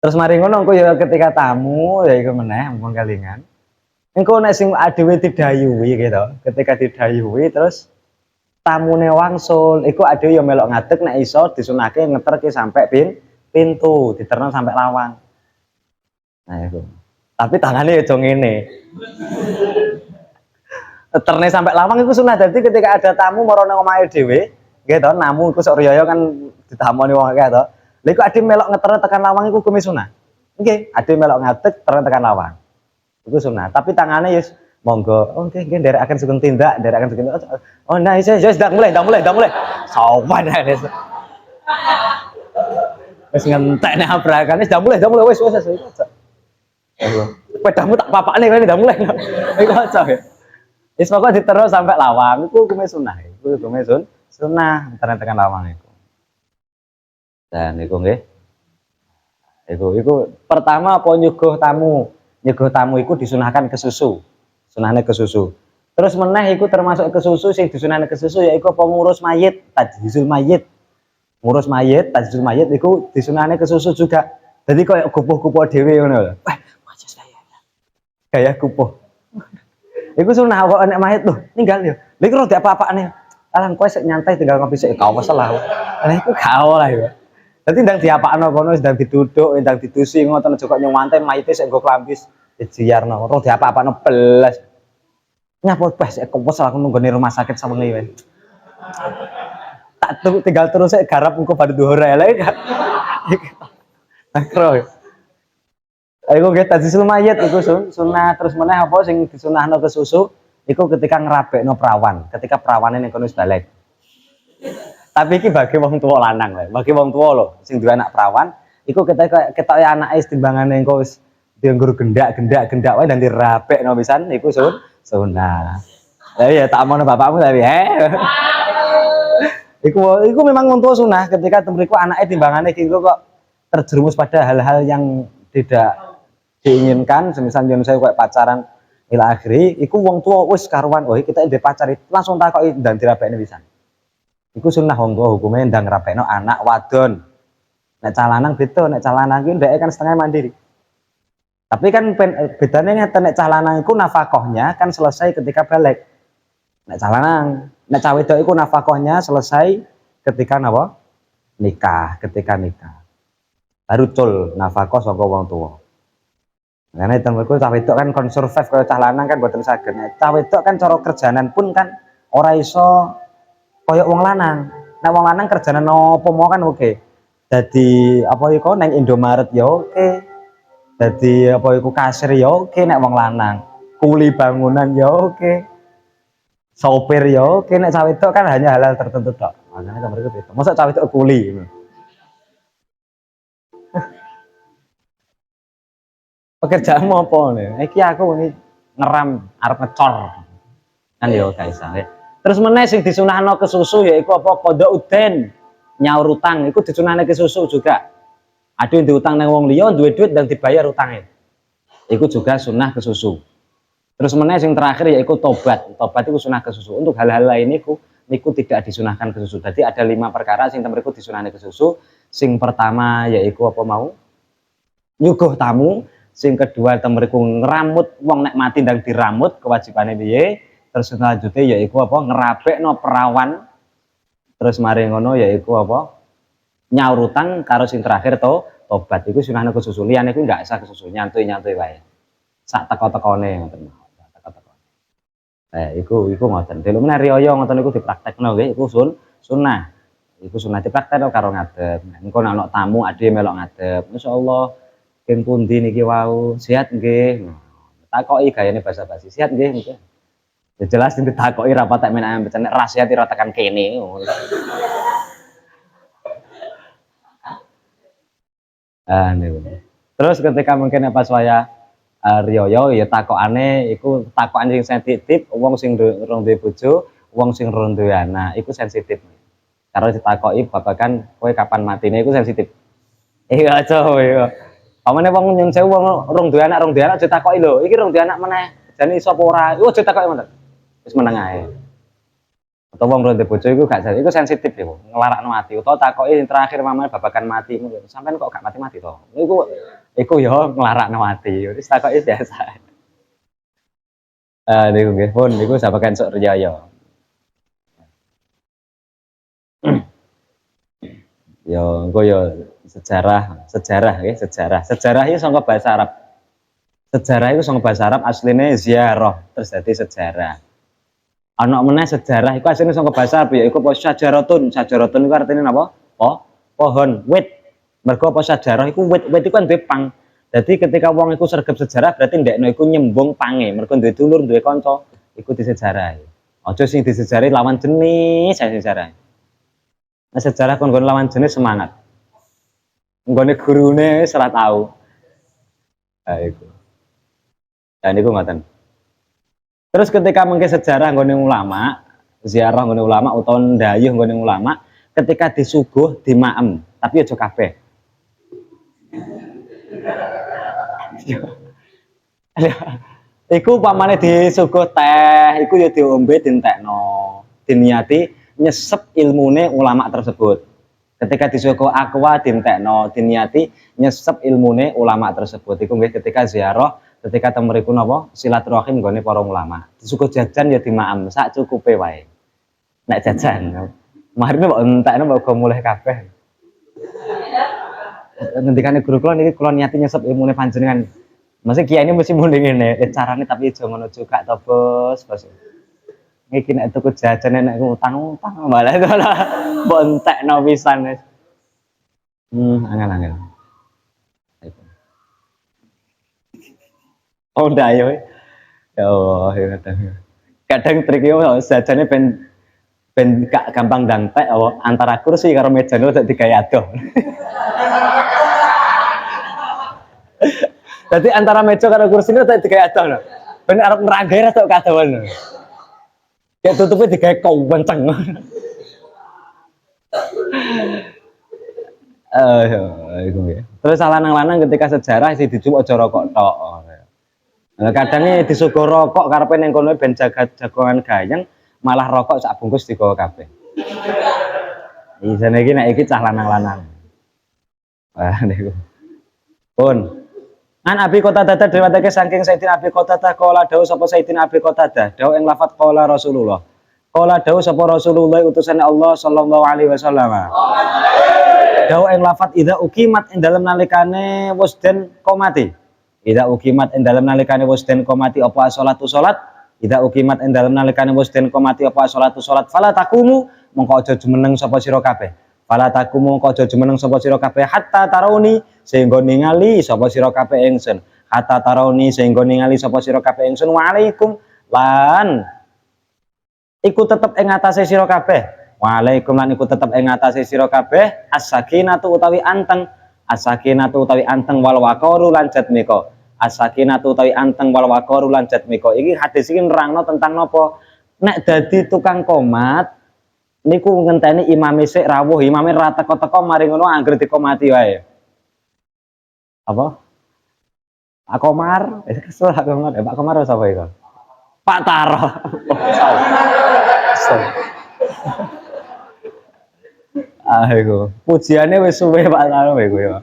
Terus mari ngono engko ya ketika tamu ya iku meneh mumpung kalingan. Engko nek sing adewe didhayuhi gitu. Ketika didhayuhi terus tamune wangsul, iku adewe ya melok ngadeg nek iso disunahke ngeterke sampai pintu, diterno sampai lawang. Nah itu. Tapi tangannya aja ngene. Terne sampai lawang itu sunah. Jadi ketika ada tamu maro nang omahe dhewe, nggih to, namu iku sok riyo kan ditamoni wong akeh to. Lha iku ade melok ngeterne tekan lawang iku hukume sunah. Nggih, ade melok ngadeg terne tekan lawang. Iku sunah. Tapi tangane ya monggo. Oh nggih nggih nderekaken sugeng tindak, nderekaken sugeng. Oh nah wis ndang mulai. Sowan wis. Wis ngentek nek abrakan wis ndang mulai wis. Pedamu tak papakne kene ndang mulai. Iku aja ya. Wis pokoke diterus sampai lawang iku hukume sunah. Iku hukume sunah tekan lawang iku. Dan iku nggih. Iku pertama apa nyuguh tamu. Nyuguh tamu iku disunahkan ke susu. Sunahne ke susu. Terus meneh iku termasuk ke susu sing disunahne ke susu yaiku apa ngurus mayit, tajhizul mayit. Ngurus mayit, tajhizul mayit iku disunahne ke susu juga. Jadi koyo kupuh-kupuh dhewe ngono lho. Wah, aja saya. Gaya kupuh. Iku sunah kok nek mayit lho, ninggal yo. Lha iku rada apa-apane. Alang kowe sik nyantai tinggal ngopi sik gak usah lah. Lah iku gak ora yo. Dadi ndang diapakno kono ndang diduduk, ndang didusi ngoten aja kok nyuwanten mayite sik nggo klampis dijiarno. Ora diapa-apano belas. Nyapot bes sik kepes aku nunggone rumah sakit sawengi wae. Tak tinggal terus sik garap engko bar dhuwur ae lha. Akro. Iku nggih tajhisul mayit iku sunah terus meneh apa sing disunahno ke susu iku ketika ngrabekno prawan, ketika prawane ning kono wis balik. Tapi iki bagi wong tuwa lanang lho, bagi wong tuwa lho sing duwe anak prawan iku ketika ketoke anake timbangane engko wis dienggur gendak wae dan dirabekno pisan iku sunah. Lah ya tak mono bapakmu tapi Iku memang wong tuwa sunah ketika temriku anake timbangane iki kok terjerumus pada hal-hal yang tidak diinginkan, semisal yen saya kayak pacaran ila akhiri, iku wong tua wis karuan, oh kita ndek pacar itu langsung takoki ndang dirabekne pisan. Iku sunah wong tua hukume ndang ngrabekno anak wadon. Nek calanang beda, nek calanang iki ndeke kan setengah mandiri. Tapi kan bedane ngeten nek calanang iku nafkahnya kan selesai ketika balik. Nek calanang, nek cawe wedok iku nafkahnya selesai ketika napa? Nikah, ketika nikah. Baru cul nafkah saka wong tua. Karena itu mereka cawe wedok kan kon survive kalau cah lanang kan boten saged. Cah wedok kan cara kerjanan pun kan ora iso koyo wong lanang. Nek wong lanang kerjanan opo mau kan oke. Dadi apa iku nang Indomaret ya oke. Dadi apa iku kasir ya oke nek wong lanang. Kuli bangunan ya oke. Sopir ya oke nek cah wedok kan hanya hal-hal tertentu tok. Makanya mereka beda. Masa cah wedok kuli. Pekerjaanmu apa nih? Iki aku ini ngeram arep ngecor. Kan yo guys, ya. Terus meneh sing disunahno ke susu yaiku apa qada uden, nyaur utang iku disunahne ke susu juga. Ada yang diutang nang wong liya duwe duit dan dibayar utangnya. Iku juga sunah ke susu. Terus meneh sing terakhir yaiku tobat. Tobat itu sunah kesusu. Untuk hal-hal lain niku tidak disunahkan kesusu. Jadi ada 5 perkara sing temriku disunahne kesusu. Sing pertama yaiku apa mau? Nyuguh tamu. Sing kedua temriku ngeramut wong nek mati ndang diramut, kewajibane piye? Terus selanjutnya yaiku apa? Ngerabekno perawan. Terus mari ngono yaiku apa? Nyaur utang karo sing terakhir tobat. Iku sunahne kesusu. Liyane iku enggak usah kesusu, nyantui-nyantui wae. Sak teko-tekone ngoten. Iku ngoten. Delu meneh riyaya ngoten niku dipraktekno nggih, iku sunah. Iku sunah dipraktekno karo ngadep. Engko nek ana tamu ade melok ngadep. Masyaallah, ping pundi niki wau? Sehat nggih. Takoki gayane basa-basi. Sehat nggih nggih. Ya jelas ditakoki ra patek menak becene ra sehat ora tekan kene. Niku. Terus ketika mungkin pas waya riyaya ya takokane iku takokan sing sensitif, wong sing rong duwe bojo, wong sing rong duwe anak, iku sensitif. Karo ditakoki babagan kowe kapan matine iku sensitif. Iya aja iya. Pamane wong nyun sewu wong rong duwe anak ditakoki lho, iki rong duwe anak meneh, jane iso apa ora? Iku aja takoki ngoten. Wis meneng ae. Atau wong rong duwe bojo iku gak iku sensitif iku, nglarakno ati. Utawa takoki terakhir mamane babagan mati ngono. Sampeyan kok gak mati-mati to? Iku ya nglarakno ati. Wis takoki biasa. Niku nggih pun niku babagan sok riyaya. Ya engko ya sejarah nggih, sejarah. Sejarah iki saka bahasa Arab. Sejarah itu saka bahasa Arab asline ziarah, terus dadi sejarah. Ana meneh sejarah iku asline saka bahasa Arab ya iku apa syajaratun. Syajaratun iku artine napa? Pohon, wit. Mergo apa sejarah iku wit iku kan duwe pang. Dadi ketika wong iku sregep sejarah berarti ndekno iku nyembung pange. Mergo duwe dulur, duwe kanca, iku disejarahi. Aja sing disejarahi lawan jenis sejarah. Nah, sejarah kon lawan jenis semangat. Nggone gurune ora tau. Iku. Dan iku ngoten. Terus ketika mengke sejarah nggone ulama, ziarah nggone ulama utawa ndayuh nggone ulama, ketika disuguh dimaem, tapi aja kabeh. Iku pamane disuguh teh, iku ya diombe dintekno, diniati nyesep ilmune ulama tersebut. Ketika disuguh aqua dintekno, diniati nyesep ilmune ulama tersebut. Iku nggih ketika ziarah, ketika temriku napa silaturahim nggone para ulama. Disuguh jajan ya dimaem, sak cukupe wae. Nek jajan, marine kok entekno kok mulih kabeh. Ngendikane guru kula niki kula niati nyesep ilmune panjenengan. Mesti kiai ini mesti muni ngene, carane tapi aja ngono juga to, Bos. Iki nek tuku jajan nek utang-utang malah itu mbok entekno pisan wis. Angel-angel. Oh ndayo. Ya Allah, ya kadang trik yo jajane ben gak gampang dantek antara kursi karo meja lho dadi digawe adoh. Dadi antara meja karo kursi lho dadi digawe adoh lho. Ben arep nranggae rada kadowen lho. Ya tutupe digawe kenceng. Iku nggih. Terus lanang-lanang ketika sejarah sing dijupuk aja rokok tok. Kadang disuguh rokok karepe ning kono ben jagongan gayeng, malah rokok sak bungkus digawa kabeh. Isine iki nek iki cah lanang-lanang. Wah niku. Pun. An Abi Qatadah diriwayatake saking Sayyidina Abi Qatadah qala dawuh sapa Sayyidina Abi Qatadah, dawuh ing lafaz qala Rasulullah. Qala dawuh sapa Rasulullah utusane Allah sallallahu alaihi wasallam. Dawuh ing lafaz idza uqimat ing dalem nalikane wis den qomati. Idza uqimat ing dalem nalikane wis den qomati apa sholatu salat. Idza uqimat ing dalem nalikane wis den qomati apa sholatu salat. Fala taqumu mongko aja jumeneng sapa sira kabeh. Fala taqumu mongko aja jumeneng sapa sira kabeh hatta tarawni sehingga ningali sapa sira kabeh ingsun. Hatta tarawni sehingga ningali sapa sira kabeh ingsun. Waalaikum lan iku tetep ing atase sira kabeh. Waalaikum lan iku tetep ing atase sira kabeh as-sakinatu utawi anteng. As-sakinatu utawi anteng wal waqaru lan jatmika. As-sakinatu utawi anteng wal waqaru lan jatmika. Iki hadis iki nerangno tentang napa? Nek dadi tukang komat niku ngenteni imame sik rawuh, imame ra teko-teko mari ngono anggere dikomati wae. Apa? Pak Komar, kesel Pak Komar. Pak Komar sapa iku? Pak Taro. Iku pujiane wis suwe Pak Taro iku ya.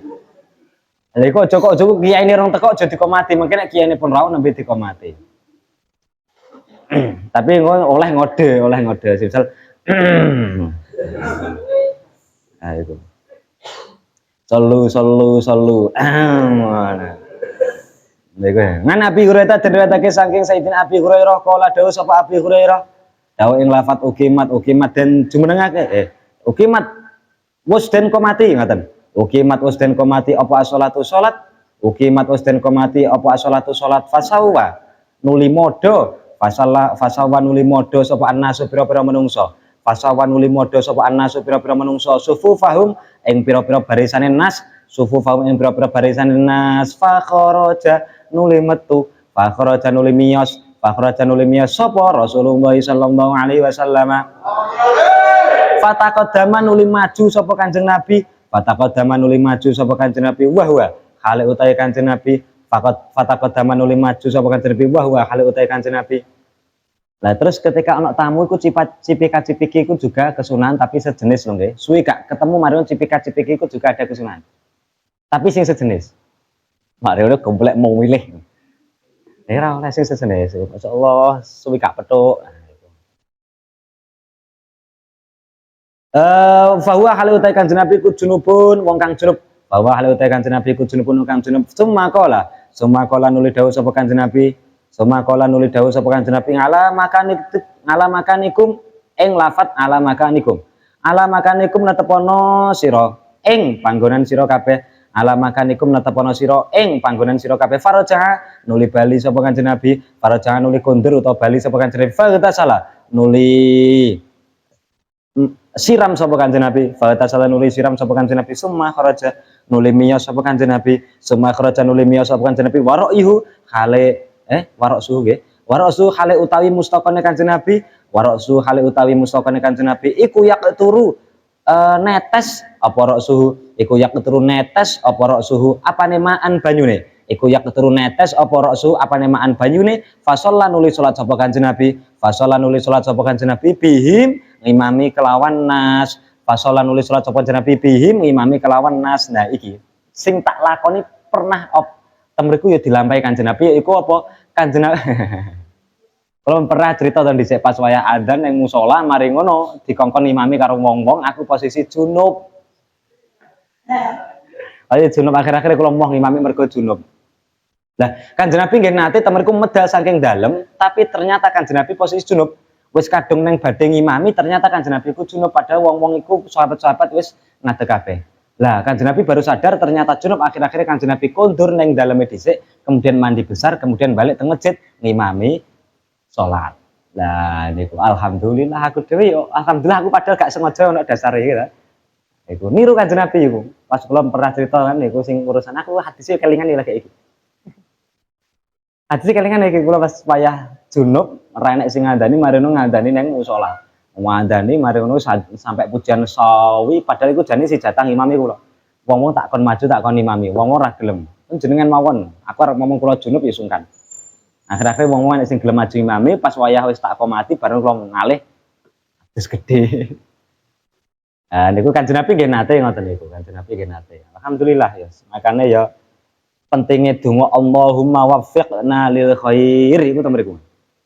Lha iku aja kok kiyaine rong teko aja dikomati, mungkin nek kiyaine pun ra nembe dikomati. Tapi oleh ngode misal nah itu solu ngan Abi Hurairah diriwayatake saking Sayyidina Abi Hurairah kala dawuh sapa Abi Hurairah dawuh ing lafat ukimat dan jumenengake ukimat wis den komati ngoten ukimat wis den komati apa as-shalatu salat ukimat wis den komati apa as-shalatu salat fasawa nuli modo fasawa nuli modo sapa annasu pira-pira menungso fasawa nuli modo sapa annasu pira-pira menungso sufufahum ing pira-pira barisane nas sufufahum ing pira-pira barisane nas fa kharaja nuli metu fa kharaja nuli miyos sapa Rasulullah sallallahu alaihi wasallam fataqaddama nuli maju sapa Kanjeng Nabi wahwa hale utahe Kanjeng Nabi fataqaddama nuli maju sapa Kanjeng Nabi wahwa hale utahe Kanjeng Nabi. Lah terus ketika anak tamu iku cipika-cipiki iku juga kesunahan tapi sejenis lho nggih. Suwi gak ketemu marion cipika-cipiki iku juga ada kesunahan. Tapi sing sejenis. Mario komplek mau milih. Ora oleh sing sejenis. Masyaallah suwi gak petuk. Fahuwa hale utai Kanjeng Nabi ku junubun wong kang junub bahwa hale utai Kanjeng Nabi ku junubun wong kang junub summa qala nuli dawuh sapa Kanjeng Nabi ngala makanikum ing lafat ala makanikum netepono sira ing panggonan sira kabeh ala makanikum netepono sira ing panggonan sira kabeh faraja nuli bali sapa Kanjeng Nabi faraja nuli kondur utawa bali sapa Kanjeng Nabi fagata salah nuli siram sapa Kanjeng Nabi fagata salah nuli siram sapa Kanjeng Nabi summa kharaja nuli miyos sapa Kanjeng Nabi waraihu khale waroksu nggih waroksu hale utawi mustaqane Kanjeng Nabi iku yaqturu netes apa roksuhu iku yaqturu netes apa roksuhu apane maan banyune fasalla nuli salat sapa Kanjeng Nabi bihim ngimami kelawan nas nah iki sing tak lakoni pernah temriku ya dilampahi Kanjeng Nabi iku apa Kanjeng Nabi kalau pernah cerita tadi dhisik pas wayah adzan ning musala mari ngono dikongkon imami karo wong-wong aku posisi junub. Ayo junub akhir-akhir kula moh imami mergo junub. Lah Kanjeng Nabi nggih nate temerku medal saking dalem tapi ternyata Kanjeng Nabi posisi junub. Wis kadung neng badhe ngimami ternyata Kanjeng Nabi ku junub padahal wong-wong iku sahabat-sahabat wis ngadeg kabeh. Lah Kanjeng Nabi baru sadar ternyata junub akhir-akhir Kanjeng Nabi kondur neng daleme dhisik kemudian mandi besar kemudian balik teng masjid ngimami salat. Lah niku alhamdulillah aku dhewe yo alhamdulillah aku padahal gak sengaja ono dasare iki ta. Iku niru Kanjeng Nabi iku. Pas kula pernah cerita kan niku sing urusan aku hadise kelingan lagi iki. Hadise kelingan iki kula pas payah junub ora enek sing ngandani marino ngandani nang musala. Ngandani marino sampai pujian sawi padahal iku jane si jatah imam iku lho. Wong-wong tak kon maju tak kon imami, wong ora gelem. Jenengan mawon, aku arep ngomong kula junub ya sungkan. Akhir-akhir wong-wong nek sing gelem maju imami pas wayah wis tak komati bareng kula ngalih wis gedhe. Nah niku Kanjeng Nabi nggih nate ngoten niku, Kanjeng Nabi nggih nate. Alhamdulillah ya. Makane ya pentingnya donga Allahumma waffiqna lil khair iku to mriku.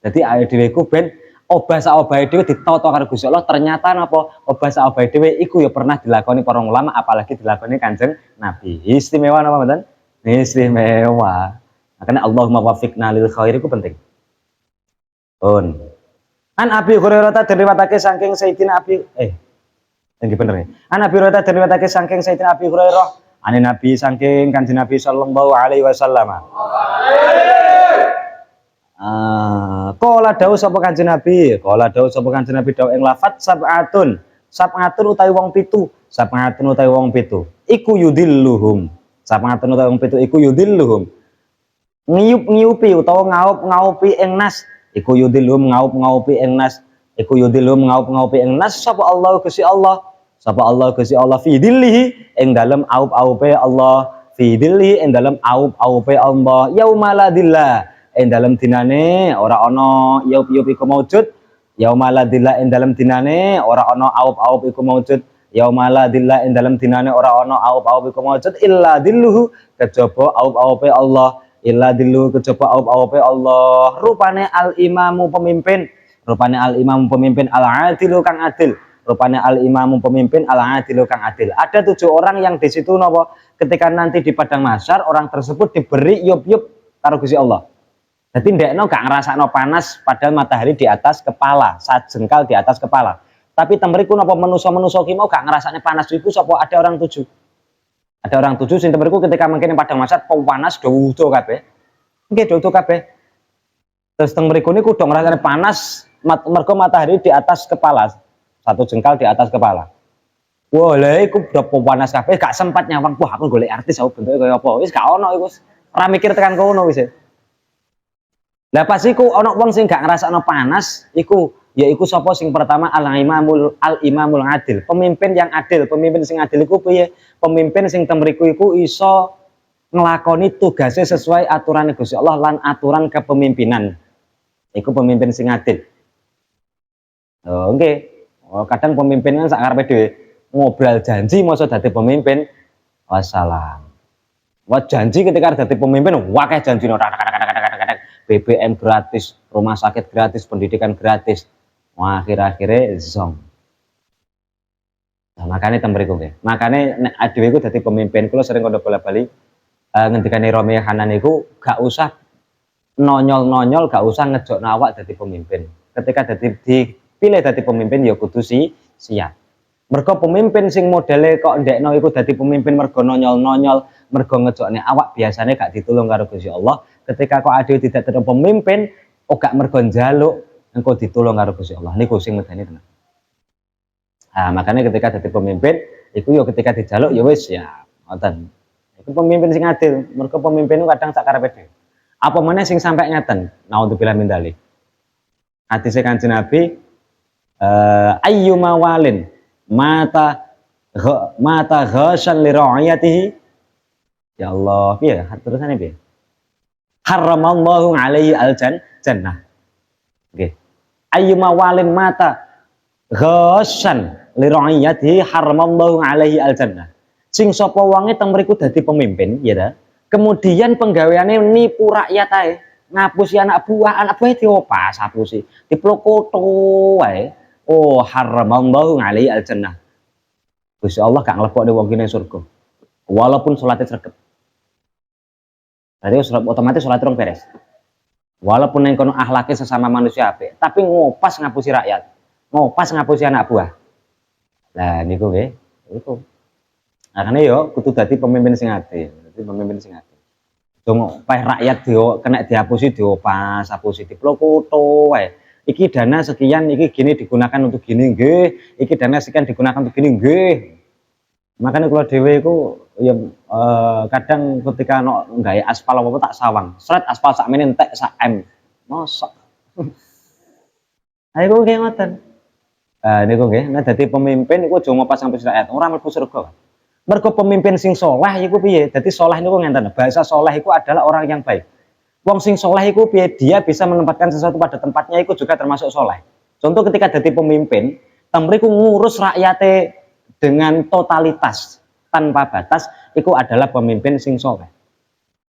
Dadi awake dhewe ku ben obah sak obahe dhewe ditata karo Gusti Allah ternyata napa obah sak obahe dhewe iku ya pernah dilakoni para ulama apalagi dilakoni Kanjeng Nabi. Istimewa napa mboten? Istimewa. Makanya Allahumma waffiqna lil khair itu penting. An Abi Hurairah diriwayatake saking Sayyidina Abi nggih bener ya. An Abi Hurairah diriwayatake saking Sayyidina Abi Hurairah ane Nabi saking Kanjeng Nabi sallallahu alaihi wasallam. Qala dawuh sapa Kanjeng Nabi dawuh ing lafat sab'atun utawi wong pitu iku yudilluhum ngiyupi utawa ngaup-ngaupi ing nas iku yudilhum ngaup-ngaupi ing nas sapa Allah Gusti Allah fi dhillihi ing dalem aup-aupe Allah fi dhillihi ing dalem aup-aupe Allah yaumala dhillah ing dalem dinane ora ana iup-iup iku maujud, yaumala dilla ing dalem dinane ora ana aup-aup iku maujud, yaumala dilla ing dalem dinane ora ana aup-aup iku maujud illa dilluhu kejaba aup-aupe Allah, illa dilluhu kejaba aup-aupe Allah. Rupane al imamu pemimpin, rupane al imamu pemimpin al adilu kang adil, rupane al imamu pemimpin al adilu kang adil. Ada 7 orang yang di situ napa ketika nanti di padang mahsyar orang tersebut diberi yup-yup karo Gusti Allah. Jadi ndekno gak ngrasakno panas padahal matahari di atas kepala, sajengkal di atas kepala. Tapi temeriku napa manusa-manusa ki mau gak ngrasakne panas iku sapa ada orang 7. Ada orang 7 sing temeriku ketika mangkene padang mahsyar panas do wudo kabeh. Nggih do wudo kabeh. Terus temeriku niku do ngrasakne panas mergo matahari di atas kepala, satu jengkal di atas kepala. Wah, lha iku do panas kabeh gak sempat nyawang, wah aku golek artis aku bentuke kaya apa. Wis gak ono iku. Ora mikir tekan kono wis. Lah pas iku ana wong sing gak ngrasakno panas, iku yaiku sapa sing pertama al-imamul adil, pemimpin yang adil. Pemimpin sing adil iku piye? Pemimpin sing temriku iku iso nglakoni tugasnya sesuai aturan Gusti Allah lan aturan kepemimpinan. Iku pemimpin sing adil. Oh, nggih. Oh, kadang pemimpin kan sak karepe dhewe ngobrol janji masa dadi pemimpin. Wassalam. Wah janji ketika dadi pemimpin wakeh janjine BBM gratis, rumah sakit gratis, pendidikan gratis. Wah, akhir-akhirnya zong. Nah, makanya tembriku nggih. Makanya nek adewe iku dadi pemimpin, kula sering kandha bola-bali ngendikane Romi Hanan iku gak usah nonyol-nonyol, gak usah ngejokno awak dadi pemimpin. Ketika dipilih dadi pemimpin ya kudu siap. Mergo pemimpin sing modele kok ndekno iku dadi pemimpin mergo nonyol-nonyol, mergo ngejokne awak biasanya gak ditulung karo Gusti Allah. Ketika kok adewe tidak dadi pemimpin, gak mergo njaluk, engko ditulung karo Gusti Allah. Niku sing medeni tenan. Nah, makanya ketika dadi pemimpin, iku yo ketika dijaluk ya wis ya, ngoten. Iku pemimpin sing adil, mergo pemimpin itu kadang sak karepe dhewe. Apa meneh sing sampai ngeten, naudzubillah min dzalik. Hadis Kanjeng Nabi ayyuma walin mata ghasyan li ra'iyatihi, ya Allah piye terusane piye, haramallahu alaihi al-jannah. Nggih, ayyuma walin mata ghasyan li ra'iyatihi haramallahu alaihi al-jannah. Sing sapa wonge teng mriku dadi pemimpin ya ta, kemudian penggaweane nipu rakyat ae, ngapusi anak buah diopas, hapusi diplokoto wae. Oh, haramallahu alaihi al-jannah. Gusti Allah gak nglebokne wong ki nang surga. Walaupun salate sregep. Berarti otomatis salat rong beres. Walaupun nang kono akhlake sesama manusia apik, tapi ngopas ngapusi rakyat. Ngopas ngapusi anak buah. Lah niku nggih, iku. Makane yo kudu dadi pemimpin sing adil. Dadi pemimpin sing adil. Dong peh rakyat kena dihapusi diopas, hapusi diplokoto wae. Iki dana sekian, iki gini digunakan untuk gini nggih, iki dana sekian digunakan untuk gini nggih. Makanya kalau dhewe iku ya kadang ketika nggawe aspal apa tak sawang, sret aspal sakmene entek sak M. Mosok. Ayo nggih ngoten. Niku nggih, nek dadi pemimpin iku aja ngopas sampai rakyat, ora mlebu surga. Mergo pemimpin sing saleh iku piye? Dadi saleh niku ngenten, bahasa saleh iku adalah orang yang baik. Wong sing soleh iku dia bisa menempatkan sesuatu pada tempatnya, iku juga termasuk soleh. Contoh ketika jadi pemimpin, temriku ngurus rakyate dengan totalitas tanpa batas, iku adalah pemimpin sing soleh.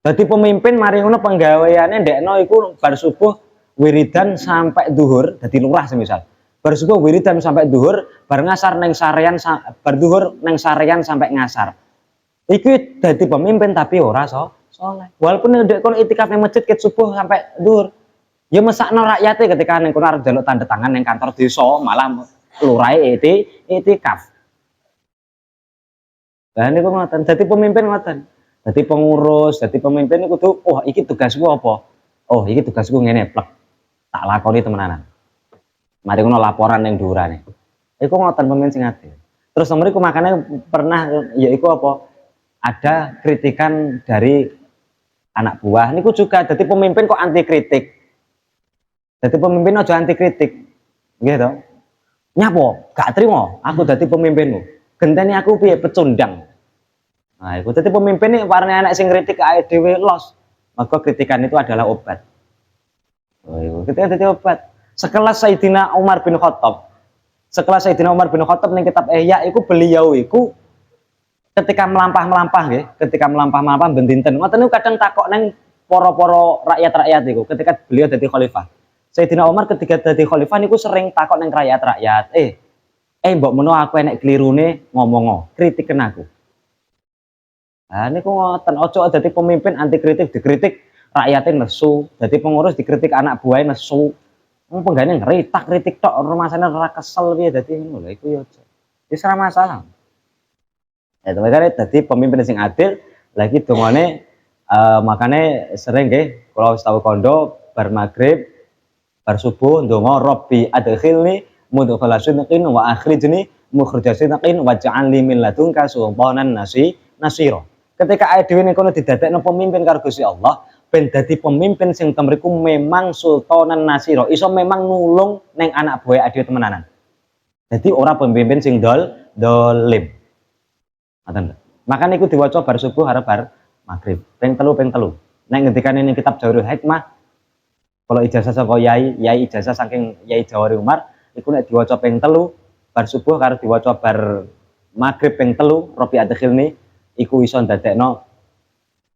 Jadi pemimpin mari ngono penggaweane ndekno iku bar subuh wiridan sampai duhur, dadi lurah semisal. Bar subuh wiridan sampai duhur, bar ngasar neng sarean bar duhur neng sarean sampai ngasar. Iku dadi pemimpin tapi ora soleh. Walaupun ndek kono itikaf nang masjid ket subuh sampai dhuwur. Ya mesakno rakyate ketika ning kono arep njaluk tanda tangan ning kantor desa malah lurahe itikaf. Lah niku ngoten, dadi pemimpin ngoten. Dadi pengurus, dadi pemimpin niku kudu oh iki tugasku apa? Oh iki tugasku ngene plek. Tak lakoni temenanan. Mari ngono laporan ning dhuwurane. Iku ngoten pemimpin sing adil. Terus mriku makane pernah ya iku apa? Ada kritikan dari anak buah niku juga jadi pemimpin kok anti kritik. Jadi pemimpin aja anti kritik. Nggih to? Nyapo? Gak trimo aku dadi pemimpinmu. Genteni aku piye pecundang. Nah, iku dadi pemimpin nek warane anak sing kritik ae dhewe los. Maka kritikan itu adalah obat. Oh, iku ketika dadi obat. Sekelas Sayyidina Umar bin Khattab. Sekelas Sayyidina Umar bin Khattab ning kitab Ihya iku beliau iku ketika melampah-melampah nggih, ketika melampah-melampah ben dinten. Ngoten niku kadang takok nang para-para rakyat-rakyat iku ketika beliau dadi khalifah. Sayyidina Umar ketika dadi khalifah niku sering takok nang rakyat-rakyat, mbok menawa aku enek klirune ngomong kritiken aku. Nah niku ngoten, ojo dadi pemimpin anti kritik, dikritik rakyatnya nesu, dadi pengurus dikritik anak buahé nesu. Wong penggane ngritak kritik tok rumasane ora kesel piye dadi ngono lho iku yo aja. Wis ora masalah. Ya makane dadi pemimpin sing adil lagi dongane makane sering nggih kula wis tau kandha bar magrib bar subuh ndonga Rabbi adkhilni mudkhala sidqin wa akhrijni mukhrija sidqin waj'alni min ladunka sultanan nasira. Ketika awake dhewe ning kono didadekno pemimpin karo Gusti Allah, ben dadi pemimpin sing temriku memang sultanan nasira, iso memang nulung ning anak buah dhewe temenanan. Jadi ora pemimpin sing dolim. Ngoten. Makane iku diwaca bar subuh karo bar magrib. Ping 3 ping 3. Nek ngendikane ning kitab Jawahirul Hikmah, kalau ijazah saka yai ijazah saking Yai Jawahir Umar, iku nek diwaca ping 3 bar subuh karo diwaca bar magrib ping 3 Rabbi adkhilni iku iso ndadekno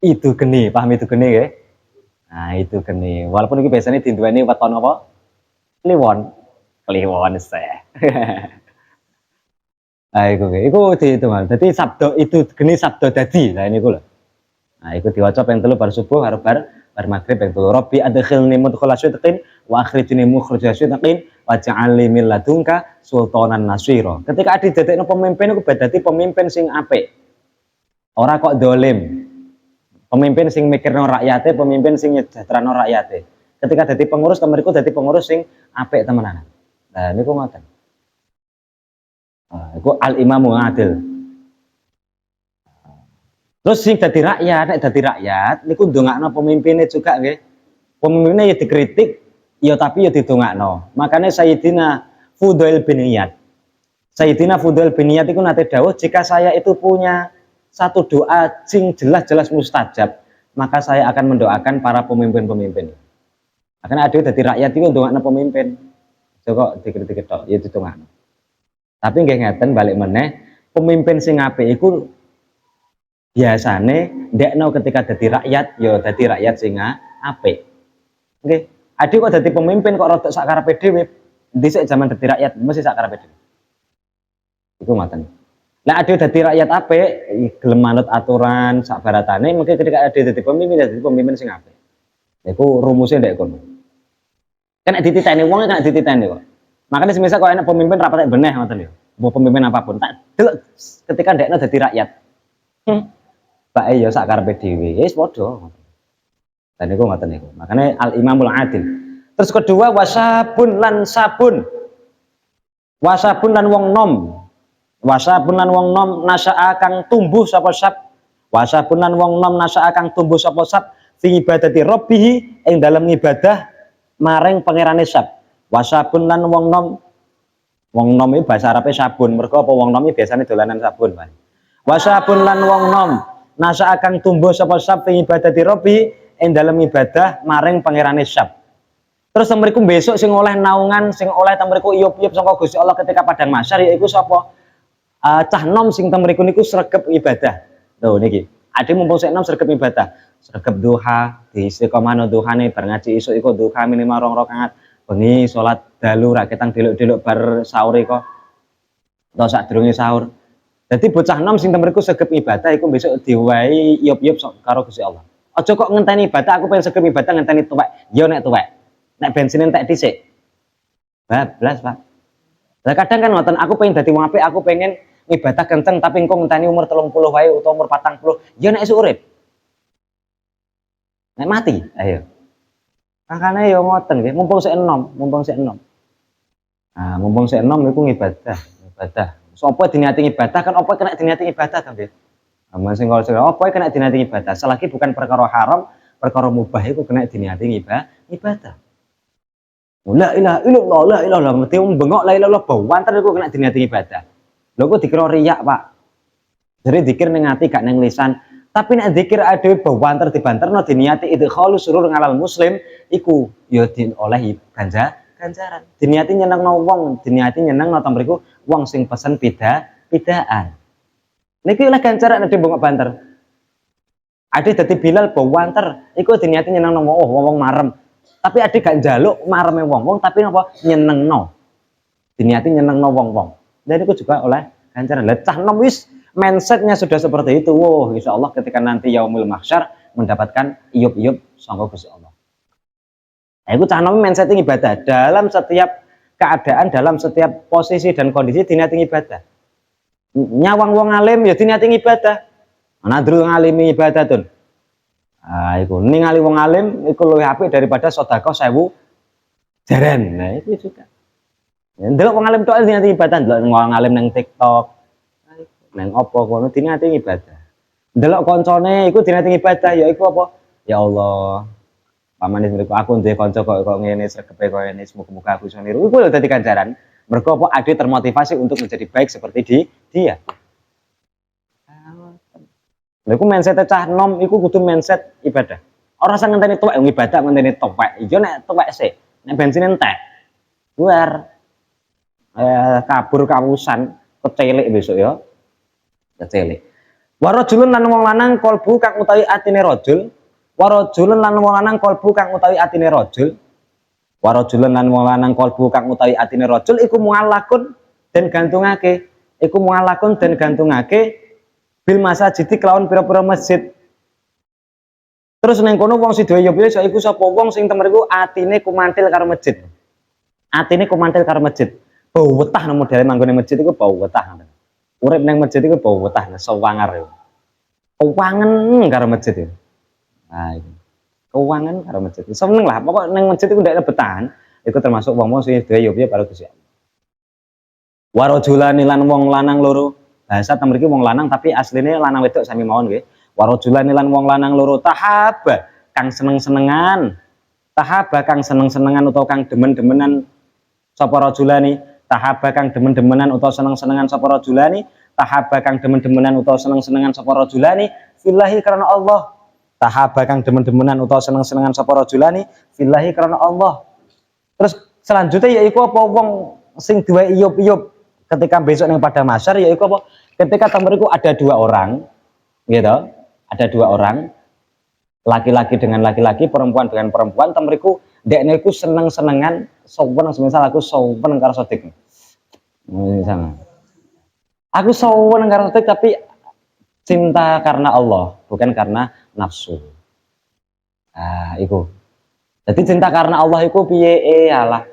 itu geni, paham itu geni nggih? Nah, itu geni. Walaupun iki biasanya dinduweni weton apa? Kliwon seh. Nah, iku dihitung. Dadi sabda itu geni sabda dadi. Lah niku lho. Nah, iku diwaca ping 3 bar subuh karo bar magrib ping 3. Rabbi adkhilni mudkhala sidqin wa akhrijni mukhrija sidqin waj'alni min ladunka sultanan nasira. Ketika didadekno pemimpin iku dadi pemimpin sing apik. Ora kok dolim. Pemimpin sing mikirno rakyate, pemimpin sing nyejahterano rakyate. Ketika dadi pengurus temeriku dadi pengurus sing apik temenan. Nah niku ngoten. Iku al-imamu adil. Terus sing dadi rakyat, nek dadi rakyat niku ndongakno pemimpinnya juga nggih. Pemimpinnya ya dikritik, ya tapi ya didongakno. Makanya Sayyidina Fudail bin Iyad. Sayyidina Fudail bin Iyad iku nate dawuh, jika saya itu punya satu doa sing jelas-jelas mustajab, maka saya akan mendoakan para pemimpin-pemimpin. Makanya ada dari rakyat itu ndongakno pemimpin. Kok dikritik tok, ya ditungakno. Tapi nggih ngeten balik meneh, pemimpin sing apik iku biasane ndekno ketika dadi rakyat, ya dadi rakyat sing apik. Nggih, ade kok dadi pemimpin kok rodok sak karepe dhewe. Dhisik zaman dadi rakyat mesti sak karepe dhewe. Iku ngoten. Nah, ada dadi rakyat apik, gelem manut aturan sak baratane, mungkin ketika ada dadi pemimpin sing apik. Iku rumusnya ndek kono. Kan dititeni wong kan dititeni kok. Makanya semisal kok enak pemimpin rapat beneh ngoten lho. Mbok pemimpin apapun, tak delok ketika ndekno dadi rakyat. Bae ya sak karepe dhewe, wis padha. Dan niku ngoten niku. Makanya al-imamul adil. Terus kedua wasabun lan sabun. Wasabun lan wong nom. Wasabun lan wong nom nasa'a kang tumbuh sapa sab. Wasabun lan wong nom nasa'a kang tumbuh sapa sab fi ibadati rabbih ing dalem ibadah maring pangerane sab. Wasabun lan wong nom iki bahasa Arabe sabun. Mergo apa wong nom iki biasane dolanan sabun, Pak. Wasabun lan wong nom nasa'a kang tumbuh sapa sab fi ibadati rabbih ing dalem ibadah maring pangerane sab. Terus temriku besok sing oleh naungan, sing oleh temriku iyup-iyup saka Gusti Allah ketika padang mahsyar yaiku sapa? Cah nom sing temriku niku sregep ibadah. Lho niki. Ade mumpung sik nom sregep ibadah. Sregep duha, diistiqomahno duhane bar ngaji isuk iku duha minimal 2 rakaat. Bengi salat dalu rak ketang delok-delok bar sahur iku. Atau sadurunge sahur. Dadi bocah nom sing temriku sregep ibadah iku besok diwahi iyup-iyup karo Gusti Allah. Aja kok ngenteni ibadah, aku pengen sregep ibadah ngenteni tuwek. Ya nek tuwek. Nek bensin entek dhisik. Bablas, Pak. Lah kadang kan ngoten, aku pengen dadi wong apik, aku pengen ibadah kenceng tapi engko ngenteni umur 30 wae utawa umur 40. Ya nek isuk urip. Nek mati, ayo. Makane ya ngoten nggih, mumpung sik enom. Nah, mumpung sik enom iku ibadah. Sopo diniati ibadah kan apa kena diniati ibadah to, Nggih. Amun sing kalau apa kena diniati ibadah, selagi bukan perkara haram, perkara mubah iku kena diniati ibadah. La ilaha illallah, la ilaha illallah, mesti bengok la ilaha illallah bawanten iku kena diniati ibadah. Lho kok dikira riyak, Pak. Jadi dikir ning ati gak ning lisan. Tapi nek zikir adewe bawanter dibanterno diniati idkhalu surur ngalal muslim iku ya oleh ganjaran. Diniati nyenengno wong, diniati nyenengno tamriku wong sing pesen bidaan. Niki oleh ganjaran ade bongok banter. Ade dadi Bilal bawanter iku diniati nyenengno wong marem. Tapi ade gak njaluk mareme wong-wong tapi napa nyenengno. Diniati nyenengno wong-wong. Dan itu juga oleh ganjaran. Lah cah nom wis mindsetnya sudah seperti itu. Wow, insya Allah ketika nanti yaumul mahsyar mendapatkan iyub-iyub sangka Gusti Allah. Nah, itu cah nom mindset ibadah dalam setiap keadaan, dalam setiap posisi dan kondisi diniati ibadah. Nyawang wong alim ya diniati ibadah. Ana ndru ngalimi ibadah tun. Ah, iku ningali wong alim iku luwih apik daripada sedekah 1000 jaran. Nah, itu juga. Ndelok wong alim tok diniati ibadah, ndelok wong alim nang TikTok. Nang apa kono diniati ibadah. Ndelok koncone iku diniati ibadah, ya iku apa? Ya Allah. Pamane mriku aku duwe kanca kok ngene sregepe kok ngene, semoga aku iso niru. Iku lho dadi ganjaran. Mergo apa ade termotivasi untuk menjadi baik seperti dia. Lha iku mindset cah nom iku kudu mindset ibadah. Ora usah ngenteni tuwek ibadah ngenteni tuwek. Iya nek tuwek sik, nek bensin entek. Luar kabur kawusan kecelik besok ya kecelik warajulun lan wong lanang kolbu kang utawi atine rajul warajulun lan wong lanang kolbu kang utawi atine rajul warajulun lan wong lanang kolbu kang utawi atine rajul iku muallakun den gantungake bil masajid kelawan pira-pira masjid. Terus ning kono wong sing duwe iku sapa wong sing temeriku atine kumantil karo masjid. Atine kumantil karo masjid. Bau wetah nang modele manggone masjid iku bau wetah. Urip nang masjid iku bau wetah, sewangar yo. Kewangen karo masjid yo. Nah, iki. Kewangen karo masjid. Seneng lah, pokok nang masjid iku ndek betahan, iku termasuk wong-wong sing duwe yo piye karo Gusti Allah. Warajulani lan wong lanang loro. Bahasa temriki wong lanang tapi asline lanang wedok sami mawon nggih. Warajulani lan wong lanang loro tahaba kang seneng-senengan. Tahaba kang seneng-senengan utawa kang demen-demenan sapa rajulani tahaba kang demen-demenan utawa seneng-senengan sapa rajulani tahaba kang demen-demenan utawa seneng-senengan sapa rajulani fillahi karena Allah tahaba kang demen-demenan utawa seneng-senengan sapa rajulani fillahi karena Allah. Terus selanjutnya yaiku apa wong sing duwe iyub-iyub ketika besok yang pada masyar yaiku apa ketika temeriku ada dua orang gitu ada dua orang laki-laki dengan laki-laki perempuan dengan perempuan temeriku dekne iku seneng-senengan sowan semisal aku sowan karo sodik. Misalnya. Aku sowan karo sodik tapi cinta karena Allah, bukan karena nafsu. Ah, iku. Jadi cinta karena Allah iku piye alah.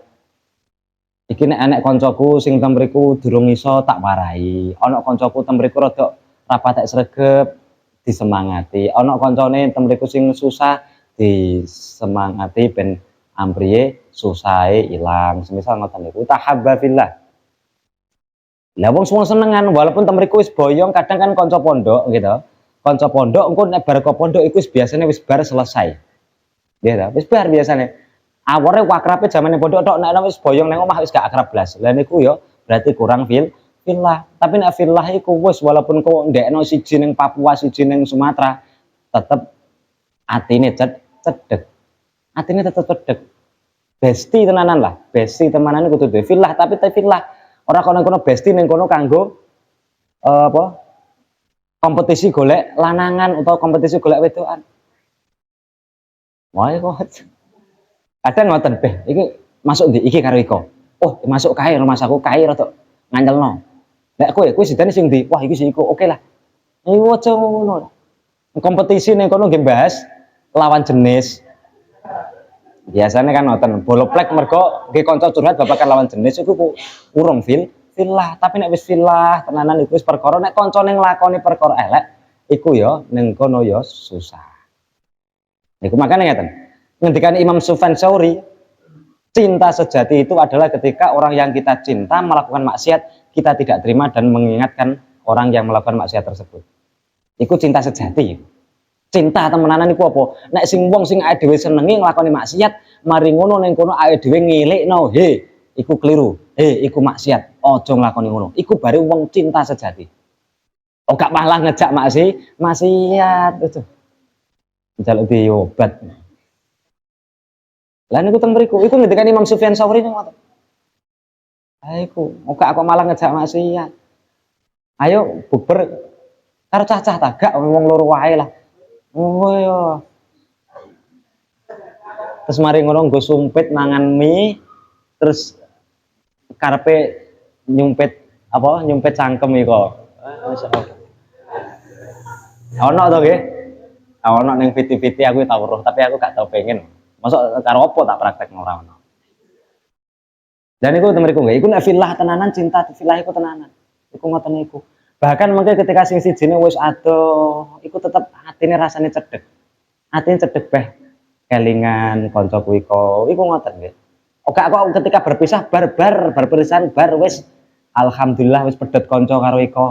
Iki nek enek kancaku sing temriku durung iso tak warai. Ana kancaku temriku rada rapatek sregep disemangati. Ana kancane temriku sing susah disemangati ben ampriye susahe ilang. Semisal ngoten niku tahabba fillah. Lah wong semua senengan walaupun temriku wis boyong kadang kan kanca pondok gitu. Kanca pondok engko nek bar ke pondok iku wis biasane wis bar selesai. Ya ta, wis bar biasane. Awore akrabe zamane pondok tok nek wis boyong nang omah wis gak akrab blas. Lah niku yo berarti kurang fillah. Tapi nek fillah iku wis walaupun kok ndekno siji ning Papua, siji ning Sumatera, tetep atine cedek. Atine tetep cedek. Besti tenanan lah, besti temenan kudu duwe fillah, tapi fillah ora kono-kono besti ning kono kanggo apa? Kompetisi golek lanangan atau kompetisi golek wedokan. Wah, kok kadang ngoten, "Beh, iki masuk ndi iki karo iko." "Oh, masuk kae rumah saku kae rada ngancelno." "Nek kowe sidane sing ndi?" "Wah, iki sing iko." "Oke lah." Iku aja ngono. Kompetisi ning kono nggih bahas lawan jenis. Biasanya kan ngoten, boloplek mergo nggih kanca curhat babagan lawan jenis iku urung fillah, tapi nek wis fillah tenanan iku wis perkara nek kanca ning lakoni perkara elek iku ya ning kono ya susah. Niku makane ngeten. Ngendikan Imam Sufyan Tsauri, cinta sejati itu adalah ketika orang yang kita cinta melakukan maksiat, kita tidak terima dan mengingatkan orang yang melakukan maksiat tersebut. Iku cinta sejati. Cinta temenanan iku apa? Nek sing wong sing awake dhewe senengi nglakoni maksiat, mari ngono ning kono awake dhewe ngelikno, "He, iku keliru. He, iku maksiat. Aja nglakoni ngono." Iku bare wong cinta sejati. Oh gak malah ngejak maksiat itu. Njaluk diobat. Lah niku teng mriku, iku ngendikane Imam Sufyan Tsauri niku ngoten. Iku, gak kok malah ngejak maksiat. Ayo buber karo cah-cah ta gak wong loro wae lah. Oh yo. Terus mari ngono nggo sumpit mangan mie, terus karepe nyumpit apa? Nyumpit cangkem iko. Masyaallah. Ono to nggih? Ono ning viti-viti aku tau weruh, tapi aku gak tau pengen. Masuk karo apa tak praktek ora ono. Dan iku temeriku nggih, iku nek filah tenanan cinta filah iku tenanan. Iku ngoten niku. Bahkan mungkin ketika sing sijine wis adoh, iku tetep atine rasane cedhek. Atine cedhek beh kelingan kancaku iku ngoten nggih. Oke kok ketika berpisah berpisahan wis alhamdulillah wis pedhot kanca karo iko.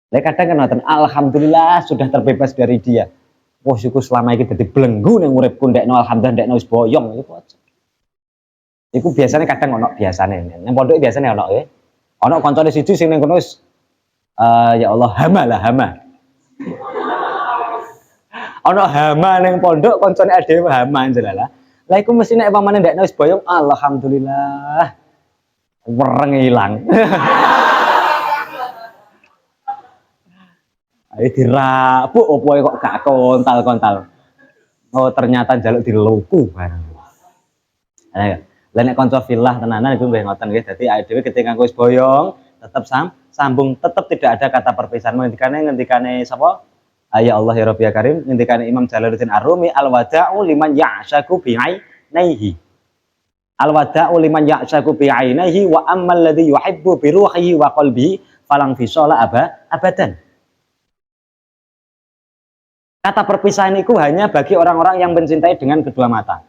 Lah kadang kan ngoten, alhamdulillah sudah terbebas dari dia. Wah, iku selama iki dadi belenggu ning uripku ndekno alhamdulillah ndekno wis boyong iku aja. Iku biasanya kadang ono biasane. Nang pondok biasane ono nggih. Ono kancane siji sing ning kono wis ya Allah hama lah hama. Ono hama ning pondok kancane dhewe hama jelalah. Lah iku mesti nek pamane ndekno wis boyong alhamdulillah. Wereng ilang. Ayo dirapuk opo kok gak kontal-kontal. Oh ternyata njaluk diluku bareng. Ayo. Lah nek kanca filah tenanan iku nggih ngoten nggih. Dadi awake dhewe ketika wis boyong tetep sambung, tetep tidak ada kata perpisahan. Ngendikane sapa? Ya Allah ya Rabbi ya Karim, ngendikane Imam Jalaluddin Ar-Rumi al-wada'u liman ya'shaku bi'ainaihi. Al-wada'u liman ya'shaku bi'ainaihi wa ammal ladzi yuhibbu bi ruhihi wa qalbihi falang fisala abadan. Kata perpisahan itu hanya bagi orang-orang yang mencintai dengan kedua mata.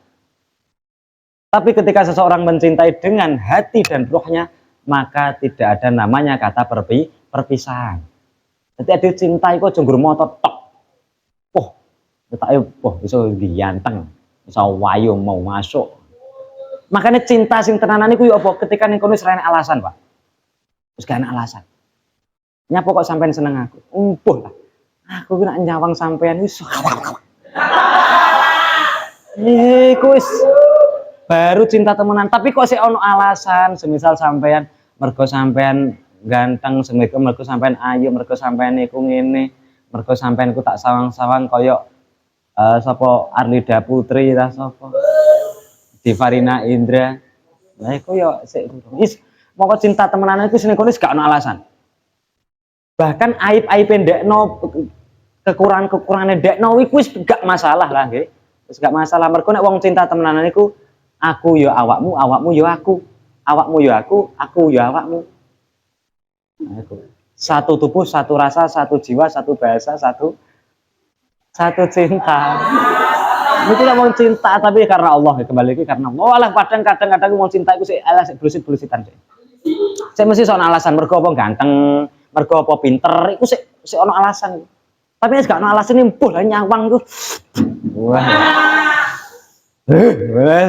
Tapi ketika seseorang mencintai dengan hati dan ruhnya, maka tidak ada namanya kata perpisahan. Jadi ada cinta itu jenggur moto tok. Oh, bisa ganteng, bisa wayu mau masuk. Makanya cinta sing tenanan itu apa? Ketika ning kono wis alasan, Pak. Wis gak ana alasan. Nyapa kok sampean seneng aku? Umpuh lah. Aku kena nyawang sampean wis. Iku wis baru cinta temenan, tapi kok sih ono alasan, semisal sampean mergo sampean ganteng, mergo sampean ayu, mergo sampean iku ngene, mergo sampean ku tak sawang-sawang koyo sapa Arlida Putri ta sapa Divarina Indra. Lah iku yo sik wis moko cinta temenan iku sing kono gak ono alasan. Bahkan aib-aib ndekno kekurangan ndekno iku wis gak masalah lah nggih. Wis gak masalah mergo nek wong cinta temenan iku aku ya awakmu, awakmu ya aku. Awakmu ya aku ya awakmu. Nah, itu. Satu tubuh, satu rasa, satu jiwa, satu bahasa, satu cinta. Itu lah mau cinta tapi karena Allah, kembali lagi karena Allah. Walah kadang-kadang mau cinta itu sih alas belusit-belusitan sih. Saya mesti soal alasan mergo apa ganteng, mergo apa pinter, itu sih ono alasan. Tapi nek gak ono alasan impuh lah nyawang tuh. Wah. Saya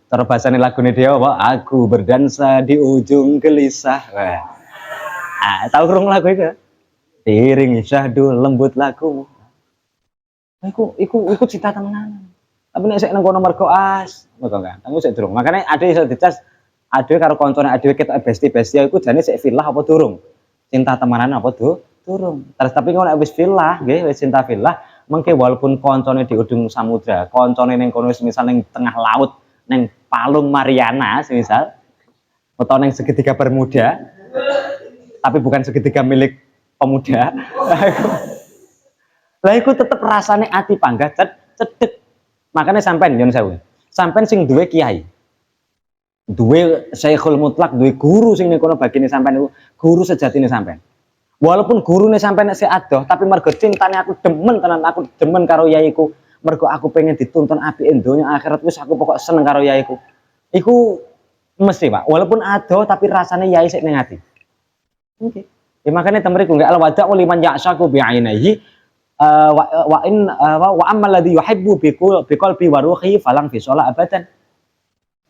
terbasane lagune dia apa? Aku berdansa di ujung gelisah. Wah. Tahu krungu lagu itu? Diiringi syahdu lembut lagu. Iku cinta temenan. Tapi nek sik nang kono mergo mergo ganteng sik durung. Makane ade iso dicas ade karo kancane ade ketok besti-besti iku jane sik filah apa durung? Cinta temenan apa durung. Terus tapi nek wis filah nggih, wis cinta filah, mengke walaupun kancane di ujung samudra, kancane ning kono misal ning tengah laut, ning Palung Mariana semisal atau ning segitiga Bermuda, tapi bukan segitiga milik pemuda. Lah iku tetep rasane ati panggah cedhek. Makanya sampean nyun sewu. Sampean sing duwe kiai. Duwe Syekhul Mutlak, duwe guru sing ning kono bagine sampean iku guru sejatine sampean. Walaupun gurune sampean sik adoh, tapi mergo cintane aku demen tenan, aku demen karo yaiku. Mergo aku pengen dituntun apike donya akhirat wis aku pokok seneng karo yaiku. Iku mesti, Pak. Walaupun adoh tapi rasane yai sik ning ati. Oke. Ya makane temriku enggak al-wada'u liman ya'shaku bi'ainaihi wa ammal ladzi yuhibbu bi qalbi wa ruhi falang fi shola abadan.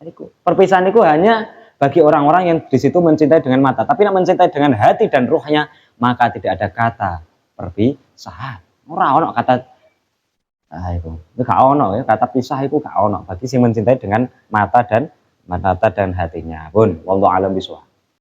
Iku perpisahan iku hanya bagi orang-orang yang di situ mencintai dengan mata, tapi yang mencintai dengan hati dan ruhnya, maka tidak ada kata perpisahan. Ora ono kata itu gak ono ya, kata pisah itu gak ono bagi si mencintai dengan mata dan hatinya. Pun wallahu alam bisawab.